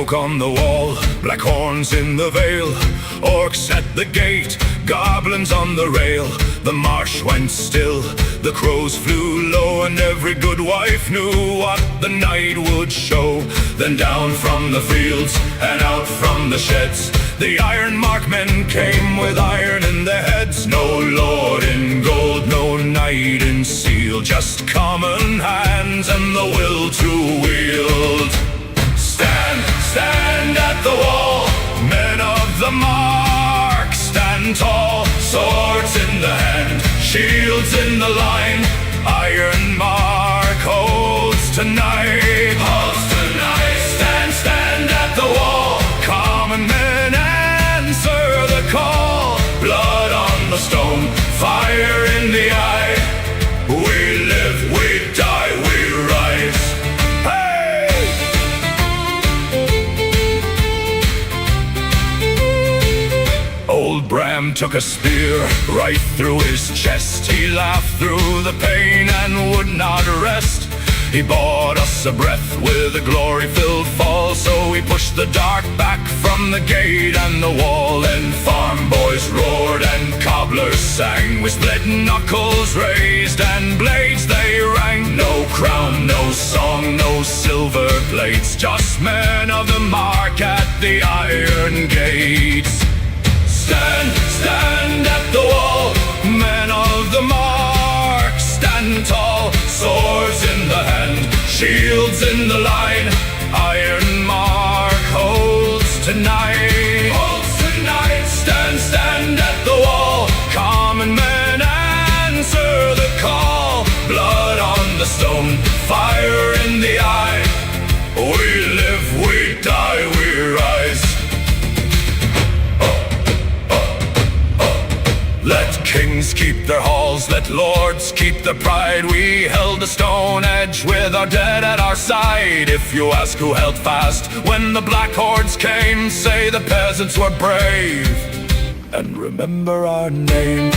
smoke on the wall, black horns in the vale, orcs at the gate, goblins on the rail. The marsh went still, the crows flew low, and every good wife knew what the night would show. Then down from the fields and out from the sheds, the Ironmark men came with iron in their heads. No lord in gold, no knight in steel, just common hands and the will to wield. Stand, stand at the wall, men of the mark. Stand tall, swords in the hand, shields in the line. Ironmark holds tonight, holds tonight. Stand, stand at the wall, common men answer the call. Blood on the stone, fire in the eye. We live, we die, we rise. Old Bram took a spear right through his chest. He laughed through the pain and would not rest. He bought us a breath with a glory-filled fall, so we pushed the dark back from the gate and the wall. And farm boys roared and cobblers sang, with split knuckles raised and blades they rang. No crown, no song, no silver plates, just men of the mark at the iron gates. Stand, stand at the wall, men of the mark. Stand tall, swords in the hand, shields in the line. Ironmark holds tonight, holds tonight. Stand, stand at the wall, common men answer the call. Blood on the stone, fire in the eye. We live, we die, we rise. Let kings keep their halls, let lords keep their pride. We held the stone edge with our dead at our side. If you ask who held fast when the black hordes came, say the peasants were brave, and remember our name.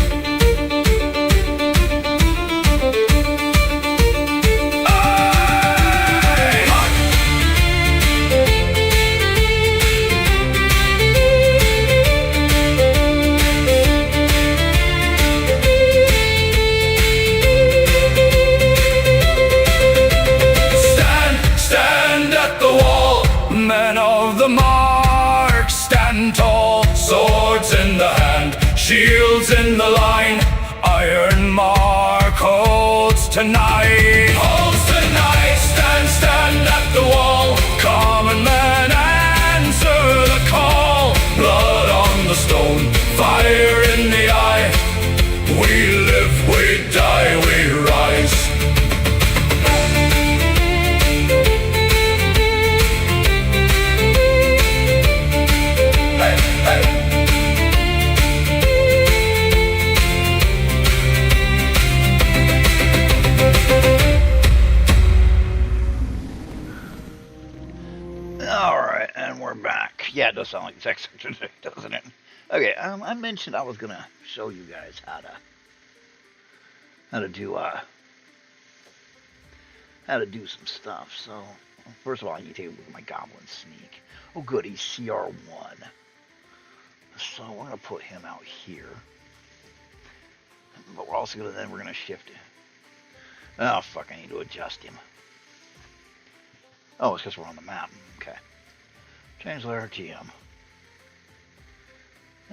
Men of the mark, stand tall, swords in the hand, shields in the line. Ironmark holds tonight, holds tonight. Stand, stand at the wall, common men answer the call. Blood on the stone, fire in the eye. We live, we die, we rise. Yeah, it does sound like sex today, doesn't it? Okay, I mentioned I was gonna show you guys how to do some stuff. So first of all, I need to take a look at my goblin sneak. Oh, good, he's CR1. So we're gonna put him out here, but we're also gonna shift it. Oh fuck, I need to adjust him. Oh, it's because we're on the map. Okay. Change layer TM.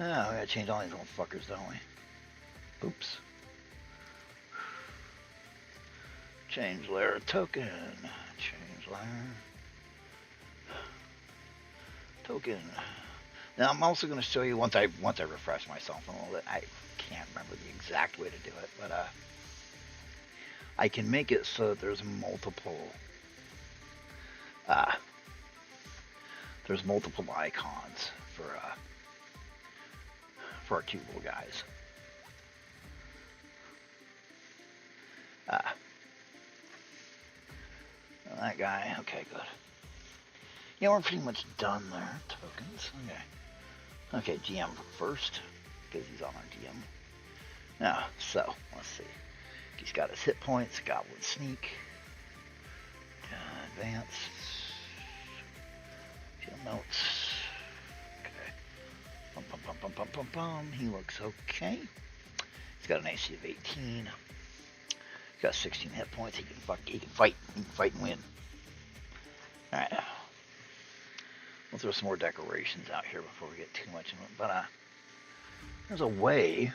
Oh, we gotta change all these little fuckers, don't we? Oops. Change layer token. Change layer. Token. Now I'm also gonna show you once I refresh myself a little bit. I can't remember the exact way to do it, but I can make it so that there's multiple icons for our cute little guys. That guy, okay, good. Yeah, we're pretty much done there. Tokens, okay. Okay, GM first, because he's on our GM. Now, so, let's see. He's got his hit points, Goblin Sneak, Advance. Field notes. Okay. Bum, bum, bum, bum, bum, bum, bum. He looks okay. He's got an AC of 18. He's got 16 hit points. He can fight. He can fight and win. All right. We'll throw some more decorations out here before we get too much into it. But there's a way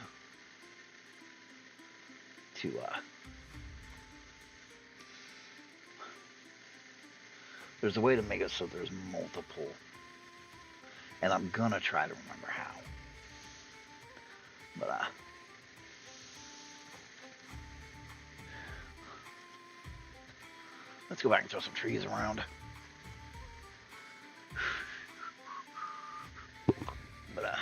to there's a way to make it so there's multiple, and I'm gonna try to remember how. But let's go back and throw some trees around. But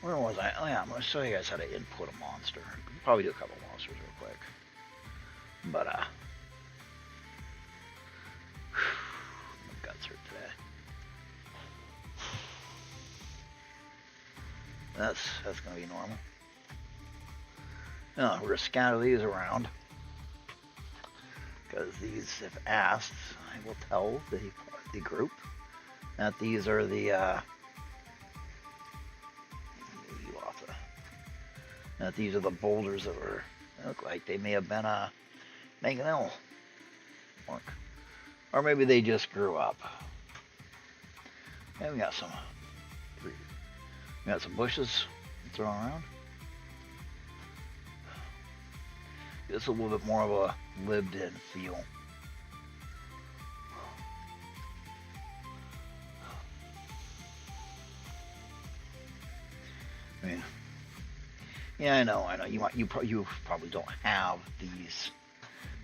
where was I? Oh yeah, I'm gonna show you guys how to input a monster. Probably do a couple monsters real quick. But my guts hurt today. That's gonna be normal. Now we're gonna scatter these around because these, if asked, I will tell the group that these are the these are the boulders that look like they may have been making ill work, or maybe they just grew up. And we got some bushes thrown around. It's a little bit more of a lived-in feel. I mean, yeah, I know. You probably don't have these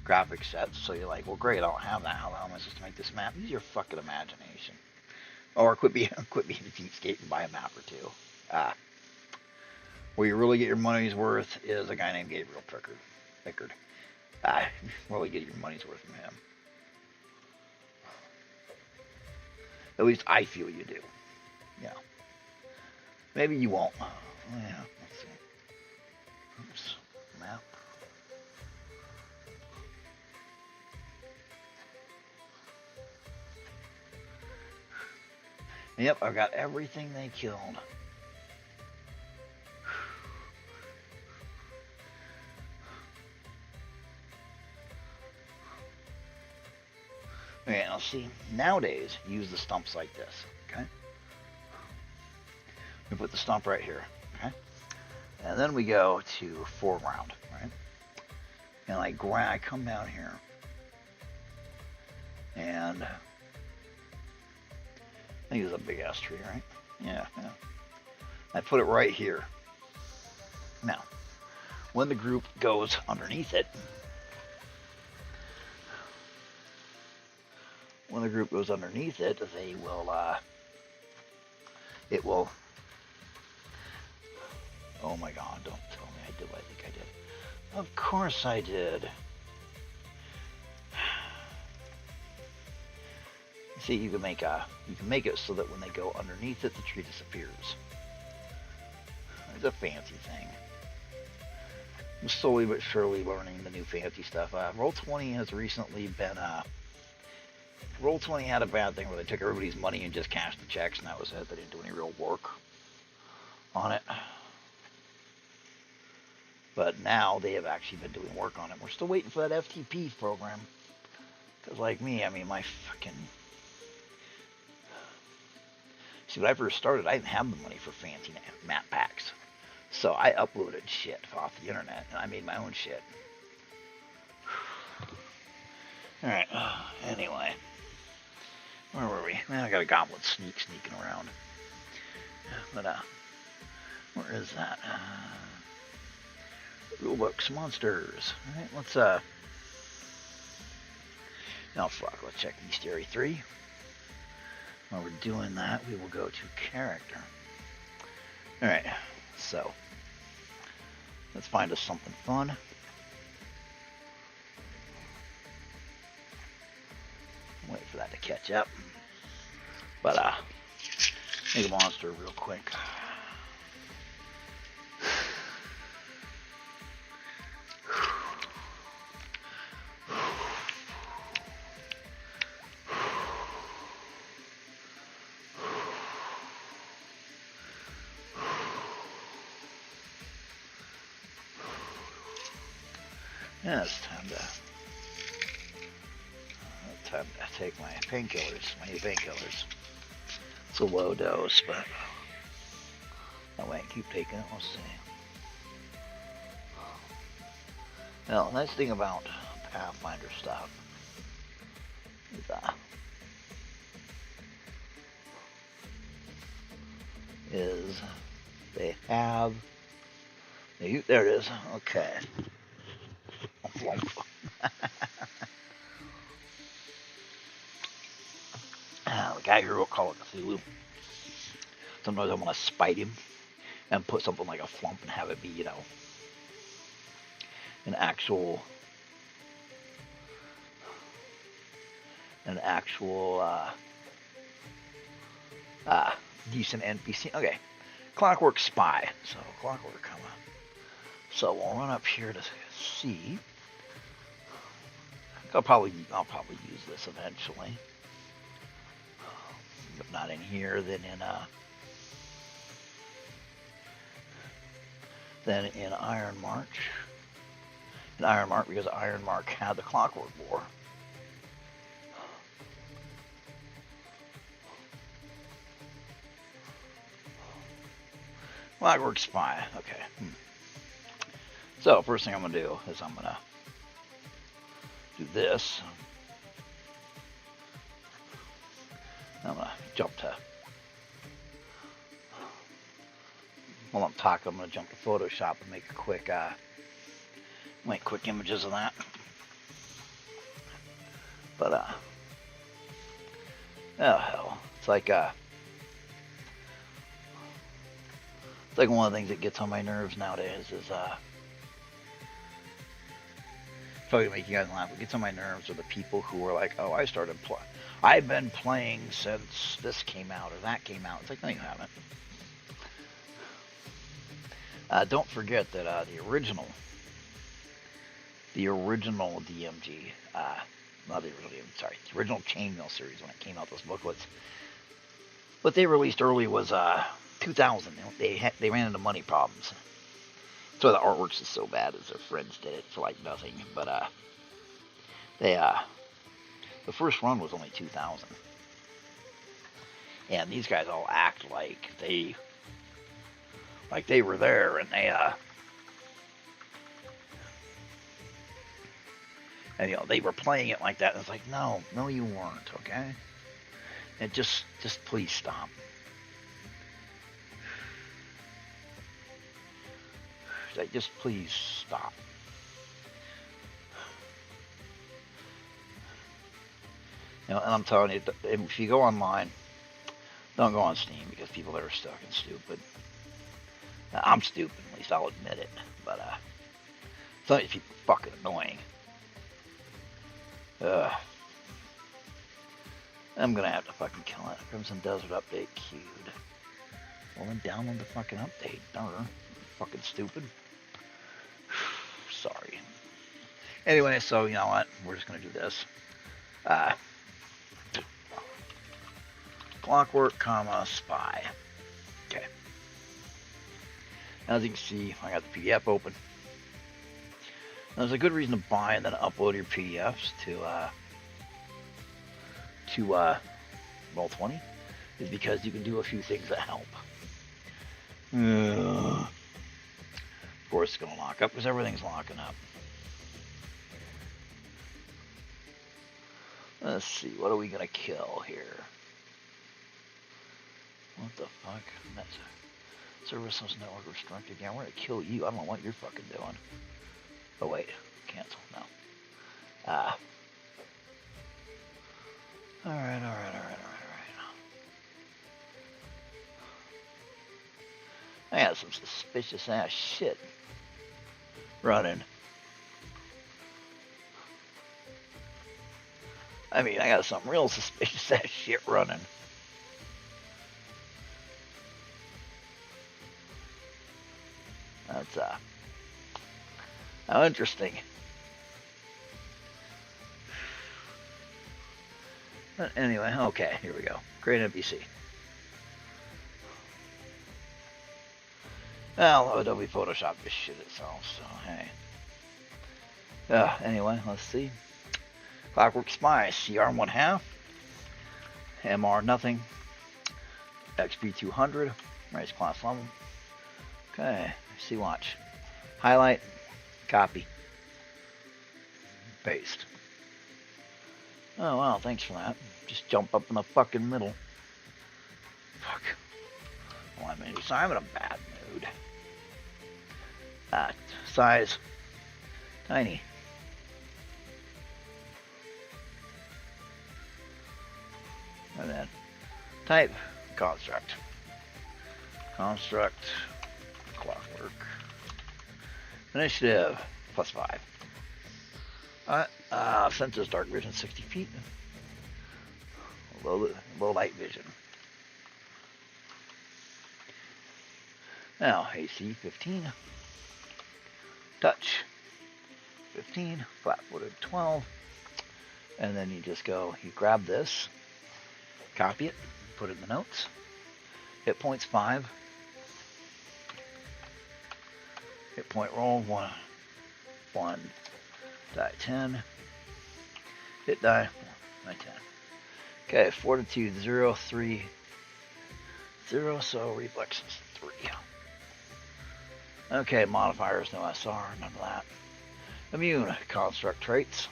graphic sets, so you're like, well, great, I don't have that. How am I supposed to make this map? Use your fucking imagination, or quit being a cheapskate and buy a map or two. Where you really get your money's worth is a guy named Gabriel Pickard. Really get your money's worth from him. At least I feel you do. Yeah. Maybe you won't. Oh, yeah. Let's see. Oops. Map. Yep, I've got everything they killed. Okay, now see, nowadays, use the stumps like this, okay? We put the stump right here, okay? And then we go to foreground, right? And I come down here, and I think it's a big ass tree, right? Yeah. I put it right here. Now, when the group goes underneath it, they will, it will, oh my god, don't tell me I did what I think I did. Of course I did. See, you can make it so that when they go underneath it, the tree disappears. It's a fancy thing. I'm slowly but surely learning the new fancy stuff. Roll20 has recently been, Roll20 had a bad thing where they took everybody's money and just cashed the checks, and that was it. They didn't do any real work on it. But now they have actually been doing work on it. We're still waiting for that FTP program. Because like me, I mean, my fucking... See, when I first started, I didn't have the money for fancy map packs. So I uploaded shit off the internet, and I made my own shit. Alright, anyway. Where were we? Man, I got a goblin sneaking around. But, where is that? Rulebooks, monsters. Alright, let's, oh fuck, let's check Bestiary 3. While we're doing that, we will go to character. Alright, so, let's find us something fun. Wait for that to catch up. But, make a monster real quick. Yeah, it's time to take my painkillers, my new painkillers. It's a low dose, but that way I can keep taking it. We'll see. Now, the nice thing about Pathfinder stuff is they have. There it is. Okay. The guy here will call it Cthulhu. Sometimes I want to spite him and put something like a flump and have it be, an actual decent NPC. Okay, Clockwork Spy. So Clockwork, come on. So we'll run up here to see. I'll probably use this eventually. If not in here, then in Ironmark. In Ironmark, because Ironmark had the Clockwork War. Clockwork Spy. Okay. So first thing I'm gonna do is I'm gonna do this. I'm gonna jump to. While I'm talking, I'm gonna jump to Photoshop and make a quick, quick images of that. But oh hell, it's like one of the things that gets on my nerves nowadays is probably make you guys laugh. What gets on my nerves are the people who are like, "Oh, I've been playing since this came out or that came out." It's like, no, you haven't. Don't forget that the original DMG, not the original Chainmail series when it came out, those booklets. What they released early was 2000. They ran into money problems. That's why the artworks is so bad, is their friends did it for like nothing. But the first run was only 2000, and these guys all act like they were there, and they were playing it like that. And it's like, no, you weren't, okay? And just please stop. Just please stop. And I'm telling you, if you go online, don't go on Steam, because people that are stuck and stupid. I'm stupid, at least I'll admit it. But some of these people are fucking annoying. I'm gonna have to fucking kill it. Crimson Desert update queued. Well, then download the fucking update. Darn. Fucking stupid. Sorry. Anyway, so you know what? We're just gonna do this. Clockwork, Spy. Okay. As you can see, I got the PDF open. Now, there's a good reason to buy and then upload your PDFs to Roll20, is because you can do a few things that help. Of course, it's going to lock up because everything's locking up. Let's see, what are we going to kill here? What the fuck? Services network restricted. Yeah, we're going to kill you. I don't know what you're fucking doing. Oh, wait. Cancel. No. Alright. I got some suspicious ass shit running. I mean, I got some real suspicious ass shit running. That's how interesting. But anyway, okay, here we go. Create NPC. Well, Adobe Photoshop this shit itself, so hey. Anyway, let's see. Clockwork Spy, CR 1/2, MR nothing, XP 200, raise class level. Okay, see, watch. Highlight, copy, paste. Oh wow, thanks for that. Just jump up in the fucking middle. Fuck. Well, I'm in a bad mood. Size, tiny. And then type, construct. Construct, clockwork. Initiative, +5. Senses dark vision 60 feet. Low light vision. Now, AC 15. Touch 15. Flat-footed 12. And then you just go, you grab this, copy it, put it in the notes. Hit points 5. Hit point roll 1. Die 10. Hit die 10. Okay, fortitude 0, 3, 0, so reflexes 3. Okay, modifiers, no SR, none of that. Immune, construct traits.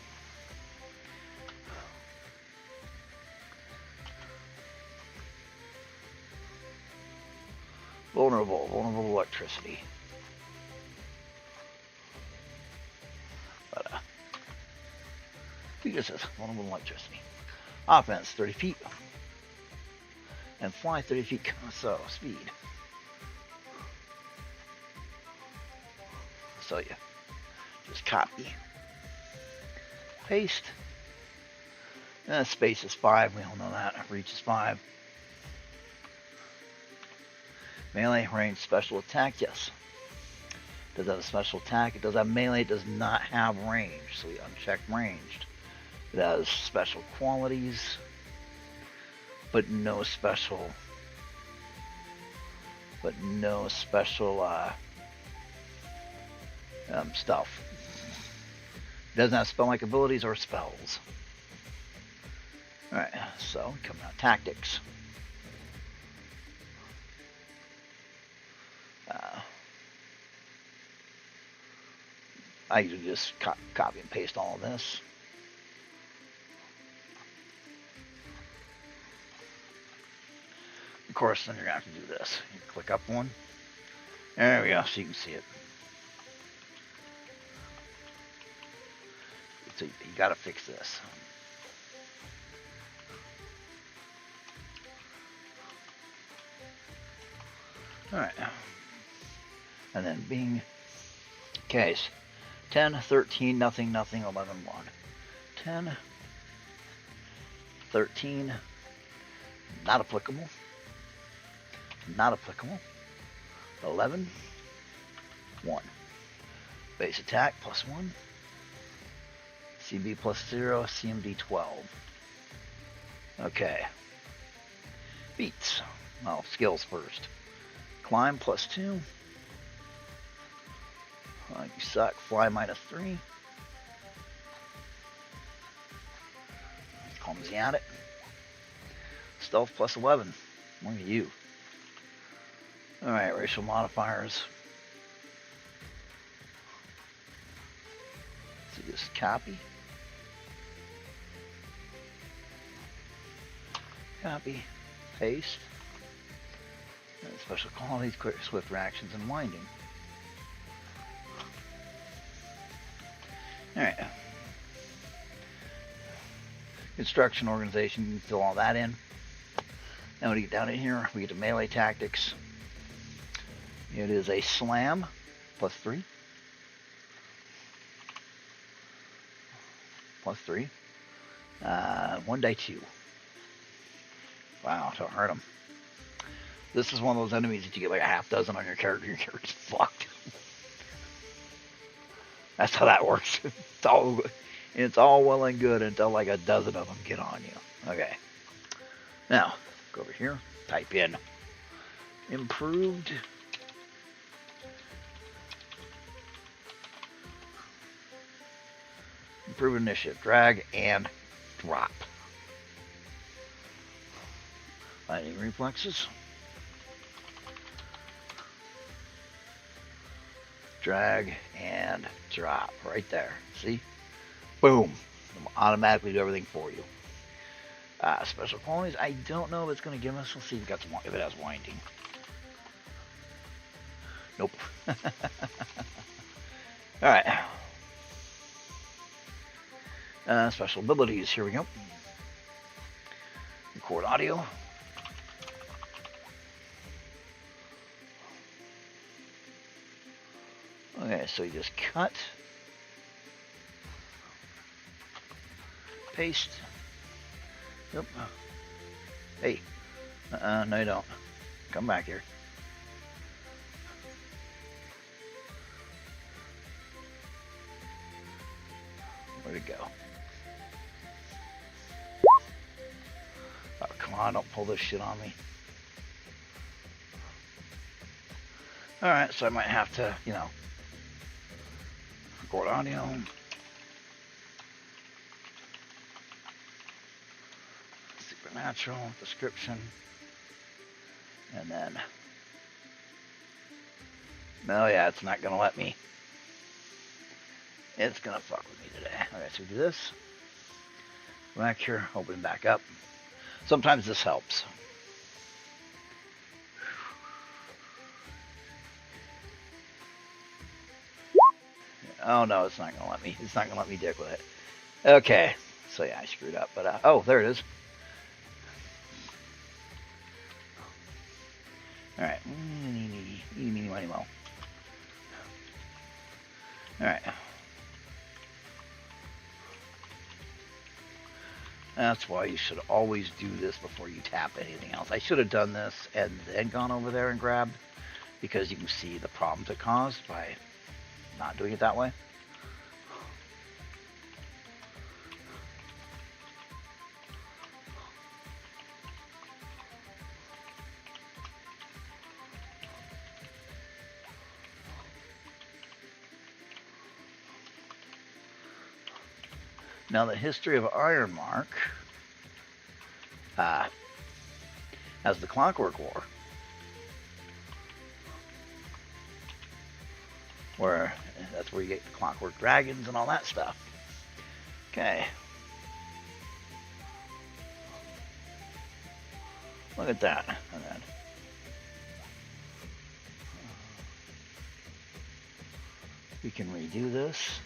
Vulnerable electricity. But, he just says vulnerable electricity. Offense, 30 feet. And fly 30 feet, so speed. So you just copy, paste. Space is 5, we all know that. Reach is 5. Melee, range, special attack, yes. Does that have a special attack? It does have melee, it does not have range, so we uncheck ranged. It has special qualities, but no special stuff. It doesn't have spell-like abilities or spells. Alright, so coming out tactics. I usually just copy and paste all of this. Of course, then you're going to have to do this. You click up one. There we go, so you can see it. So you got to fix this. Alright. And then Bing. Case. 10, 13, nothing, 11, 1. 10, 13, not applicable. Not applicable. 11, 1. Base attack, +1. CB +0, CMD 12. Okay. Beats. Oh, skills first. Climb +2. You suck. Fly -3. Clumsy at it. Stealth +11. Look at you. Alright, racial modifiers. So just copy. Copy. Paste. And special qualities, quick, swift reactions, and winding. Alright. Construction organization, you can fill all that in. Now when you get down in here, we get to melee tactics. It is a slam, +3. +3. 1 die 2. Wow, don't hurt them. This is one of those enemies that you get like a half dozen on your character's fucked. That's how that works. It's all well and good until like a dozen of them get on you. Okay. Now, go over here, type in improved improve initiative. Drag and drop. Fighting reflexes. Drag and drop. Right there. See? Boom. It'll automatically do everything for you. Special qualities. I don't know if it's going to give us. Let's see if it has winding. Nope. Alright. Special abilities. Here we go. Record audio. Okay, so you just cut. Paste. Yep. Hey. No you don't. Come back here. Where'd it go? Oh, come on, don't pull this shit on me. Alright, so I might have to, you know, record audio. Supernatural, description. And then, no, yeah, it's not going to let me. It's going to fuck with me today. Okay, so we do this. Back here, open back up. Sometimes this helps. Oh no, it's not going to let me. It's not going to let me dick with it. Okay, so yeah, I screwed up. But, oh, there it is. Alright. Alright. That's why you should always do this before you tap anything else. I should have done this and then gone over there and grabbed, because you can see the problems it caused by not doing it that way. Now, the history of Ironmark, as the Clockwork War, where that's where you get the Clockwork Dragons and all that stuff. Okay. Look at that. And then, we can redo this.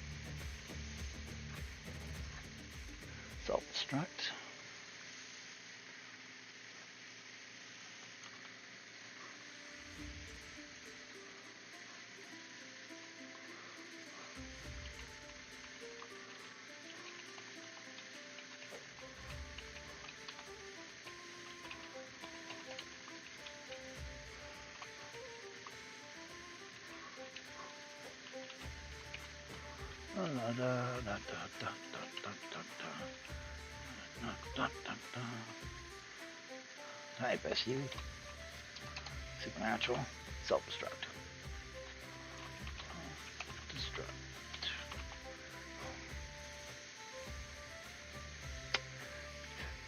Self-destruct. Hi, best you. Supernatural. Self-destruct. Destruct.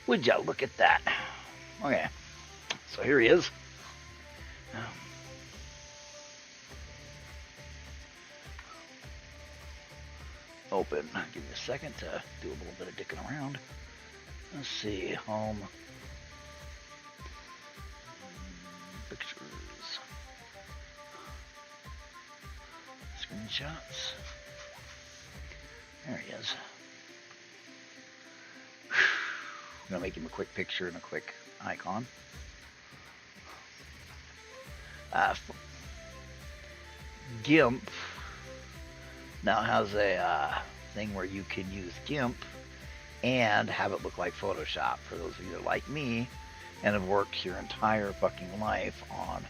Would ya look at that? Okay. So here he is. Open. Give me a second to do a little bit of dicking around. Let's see. Home. Pictures. Screenshots. There he is. I'm going to make him a quick picture and a quick icon. GIMP now has a thing where you can use GIMP and have it look like Photoshop, for those of you that like me and have worked your entire fucking life on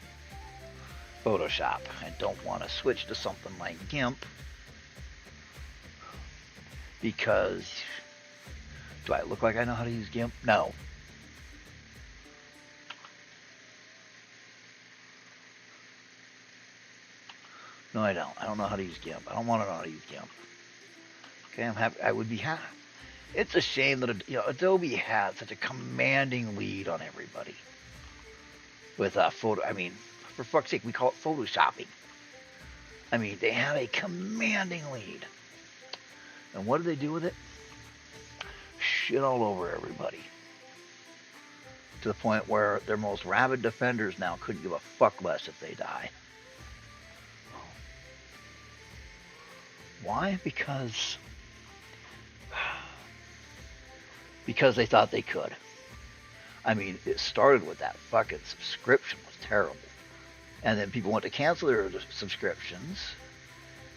Photoshop and don't want to switch to something like GIMP, because do I look like I know how to use GIMP? No. No, I don't. I don't know how to use GIMP. I don't want to know how to use GIMP. Okay, I'm happy. I would be happy. It's a shame that Adobe had such a commanding lead on everybody with photo. I mean, for fuck's sake, we call it photoshopping. I mean, they had a commanding lead, and what did they do with it? Shit all over everybody. To the point where their most rabid defenders now couldn't give a fuck less if they die. Why? Because they thought they could. I mean, it started with that fucking subscription was terrible. And then people went to cancel their subscriptions.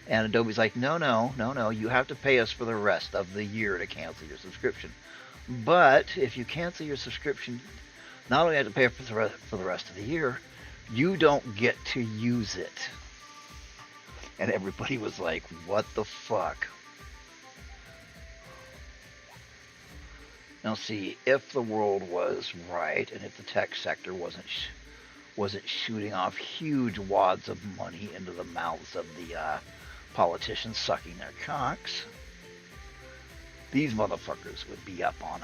And Adobe's like, no, you have to pay us for the rest of the year to cancel your subscription. But if you cancel your subscription, not only have to pay for the rest of the year, you don't get to use it. And everybody was like, what the fuck? Now see, if the world was right, and if the tech sector wasn't shooting off huge wads of money into the mouths of the politicians sucking their cocks, these motherfuckers would be up on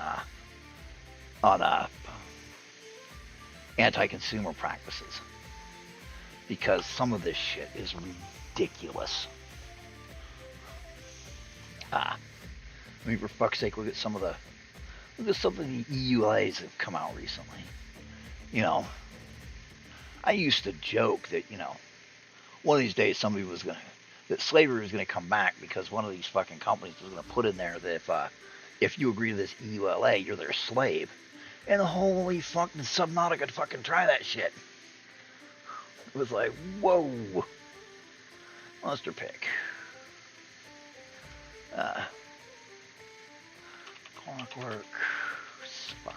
anti-consumer practices, because some of this shit is ridiculous. I mean, for fuck's sake, look at some of the EULAs that have come out recently. You know, I used to joke that, one of these days that slavery was gonna come back, because one of these fucking companies was gonna put in there that if you agree to this EULA, you're their slave. And holy fucking Subnautica could fucking try that shit. It was like, whoa. Monster pick. Clockwork Spy.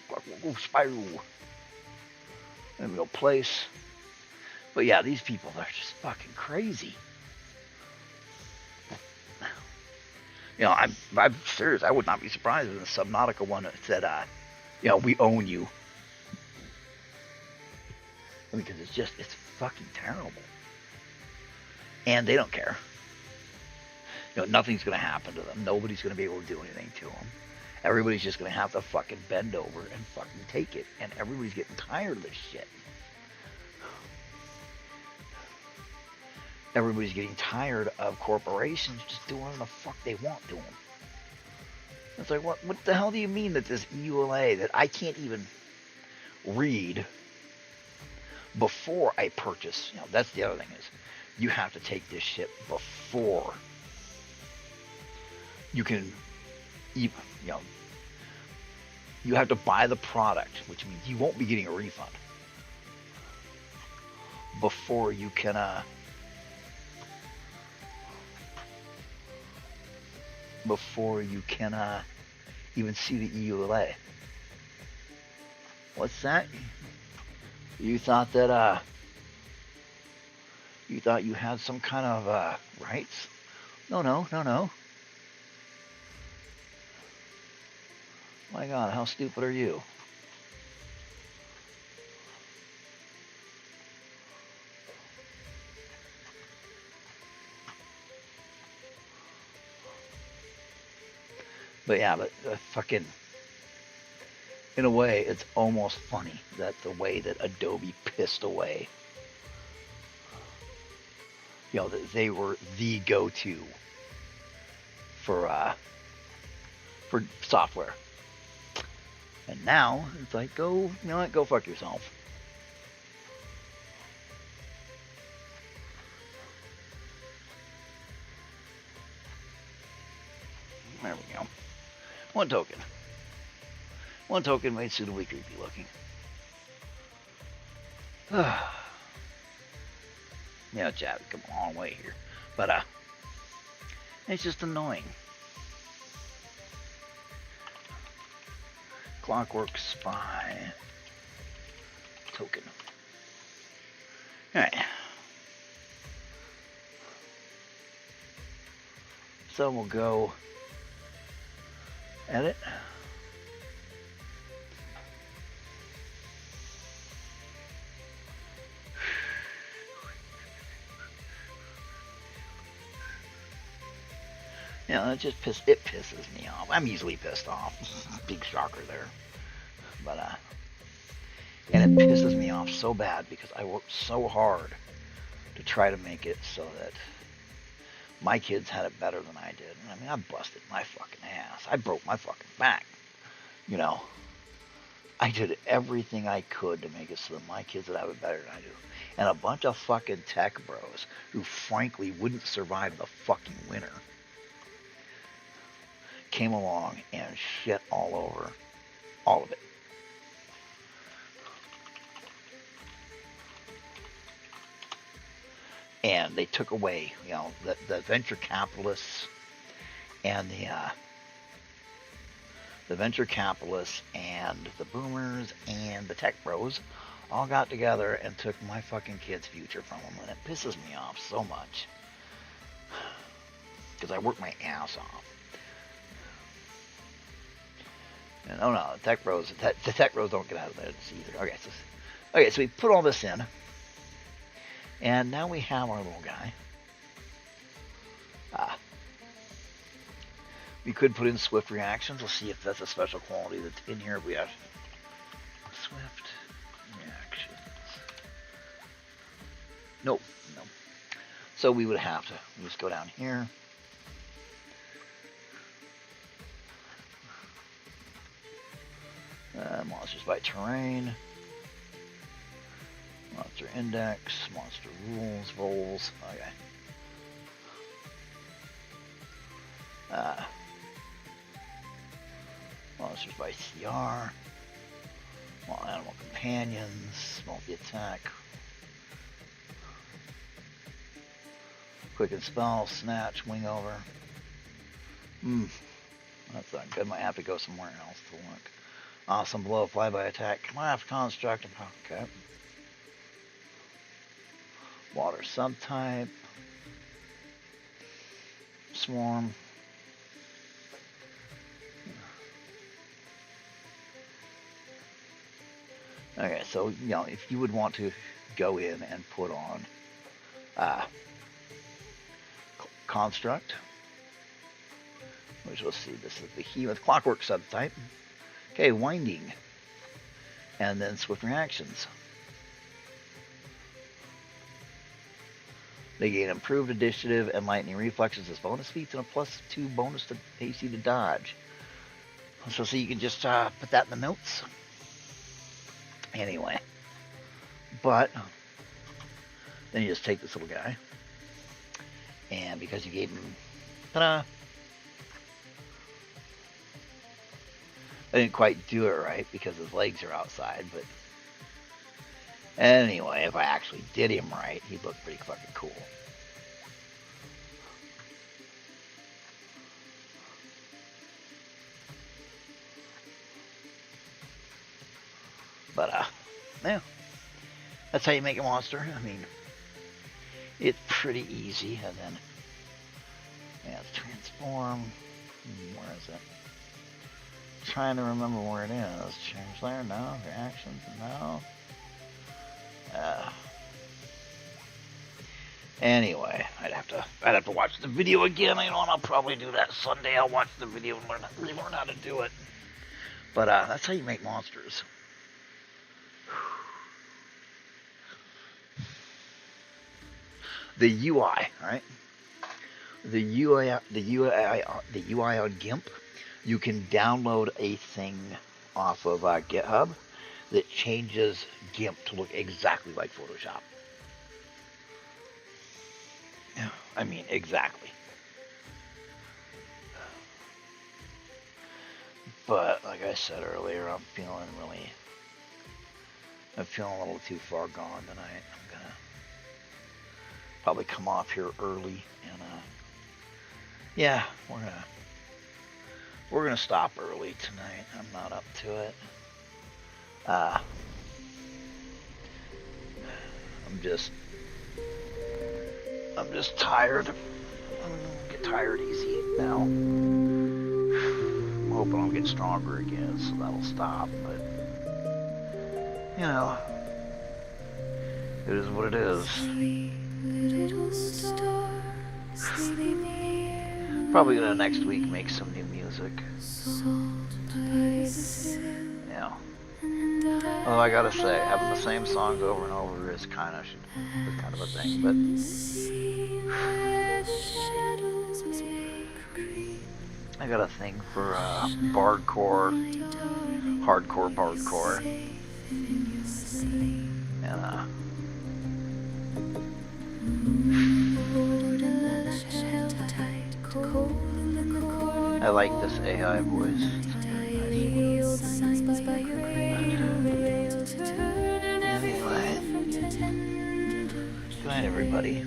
Clockwork Spiral. There we go, place. But yeah, these people, they're just fucking crazy. I'm serious. I would not be surprised if the Subnautica one said, we own you. Because it's fucking terrible. And they don't care. Nothing's going to happen to them. Nobody's going to be able to do anything to them. Everybody's just going to have to fucking bend over and fucking take it. And everybody's getting tired of this shit. Everybody's getting tired of corporations just doing what the fuck they want to them. It's like, what the hell do you mean that this EULA that I can't even read before I purchase? That's the other thing is, you have to take this shit before you can, you have to buy the product, which means you won't be getting a refund before you can, even see the EULA. What's that? You thought that, you thought you had some kind of, rights? No. My God, how stupid are you? But yeah, fucking, in a way, it's almost funny that the way that Adobe pissed away, that they were the go-to for software. And now, it's like, go fuck yourself. There we go. One token made suitably creepy looking. Yeah, chat, we've come a long way here. But, it's just annoying. Clockwork Spy. Token. Alright. So we'll go edit. You know, it pisses me off. I'm easily pissed off. Big shocker there. But, and it pisses me off so bad because I worked so hard to try to make it so that my kids had it better than I did. I mean, I busted my fucking ass. I broke my fucking back. You know, I did everything I could to make it so that my kids would have it better than I do. And a bunch of fucking tech bros who frankly wouldn't survive the fucking winter came along and shit all over all of it. And they took away, you know, the venture capitalists and the venture capitalists and the boomers and the tech bros all got together and took my fucking kids' future from them, and it pisses me off so much because I worked my ass off. And oh no, the tech bros don't get out of this either. Okay, so we put all this in, and now we have our little guy. We could put in swift reactions. We'll see if that's a special quality that's in here. We have swift reactions. Nope, no. So we would have to just go down here. Monsters by terrain. Monster index. Monster rules. Voles. Okay. Monsters by CR. Well, animal companions. Multi-attack. Quicken spell. Snatch. Wing over. That's not good. Might have to go somewhere else to look. Awesome blow. Flyby attack. Craft construct. Okay. Water subtype. Swarm. Okay, so, you know, if you would want to go in and put on construct, which we'll see, this is the behemoth clockwork subtype. Okay, winding, and then swift reactions. They gain improved initiative and lightning reflexes as bonus feats and a +2 bonus to AC to dodge. So you can just put that in the notes. Anyway, but then you just take this little guy, and because you gave him, ta-da! I didn't quite do it right because his legs are outside, but anyway, if I actually did him right, he'd look pretty fucking cool. But, yeah, that's how you make a monster. I mean, it's pretty easy. And then, yeah, transform. Where is it? Trying to remember where it is. Change layer? No. Reactions? No. Anyway, I'd have to watch the video again. You know, and I'll probably do that Sunday. I'll watch the video and learn how to do it. But that's how you make monsters. The UI, right? The UI on GIMP. You can download a thing off of GitHub that changes GIMP to look exactly like Photoshop. I mean, exactly. But like I said earlier, I'm feeling a little too far gone tonight. I'm gonna probably come off here early and yeah, we're gonna stop early tonight. I'm not up to it. I'm just tired. I get tired easy now. I'm hoping I'll get stronger again, so that'll stop. But you know, it is what it is. Sleep, little star, sleeping here Probably gonna next week make some new music. Yeah. Although I gotta say, having the same songs over and over is kind of a thing, but I got a thing for bardcore, hardcore bardcore, and I like this AI voice. Anyway, good night, everybody.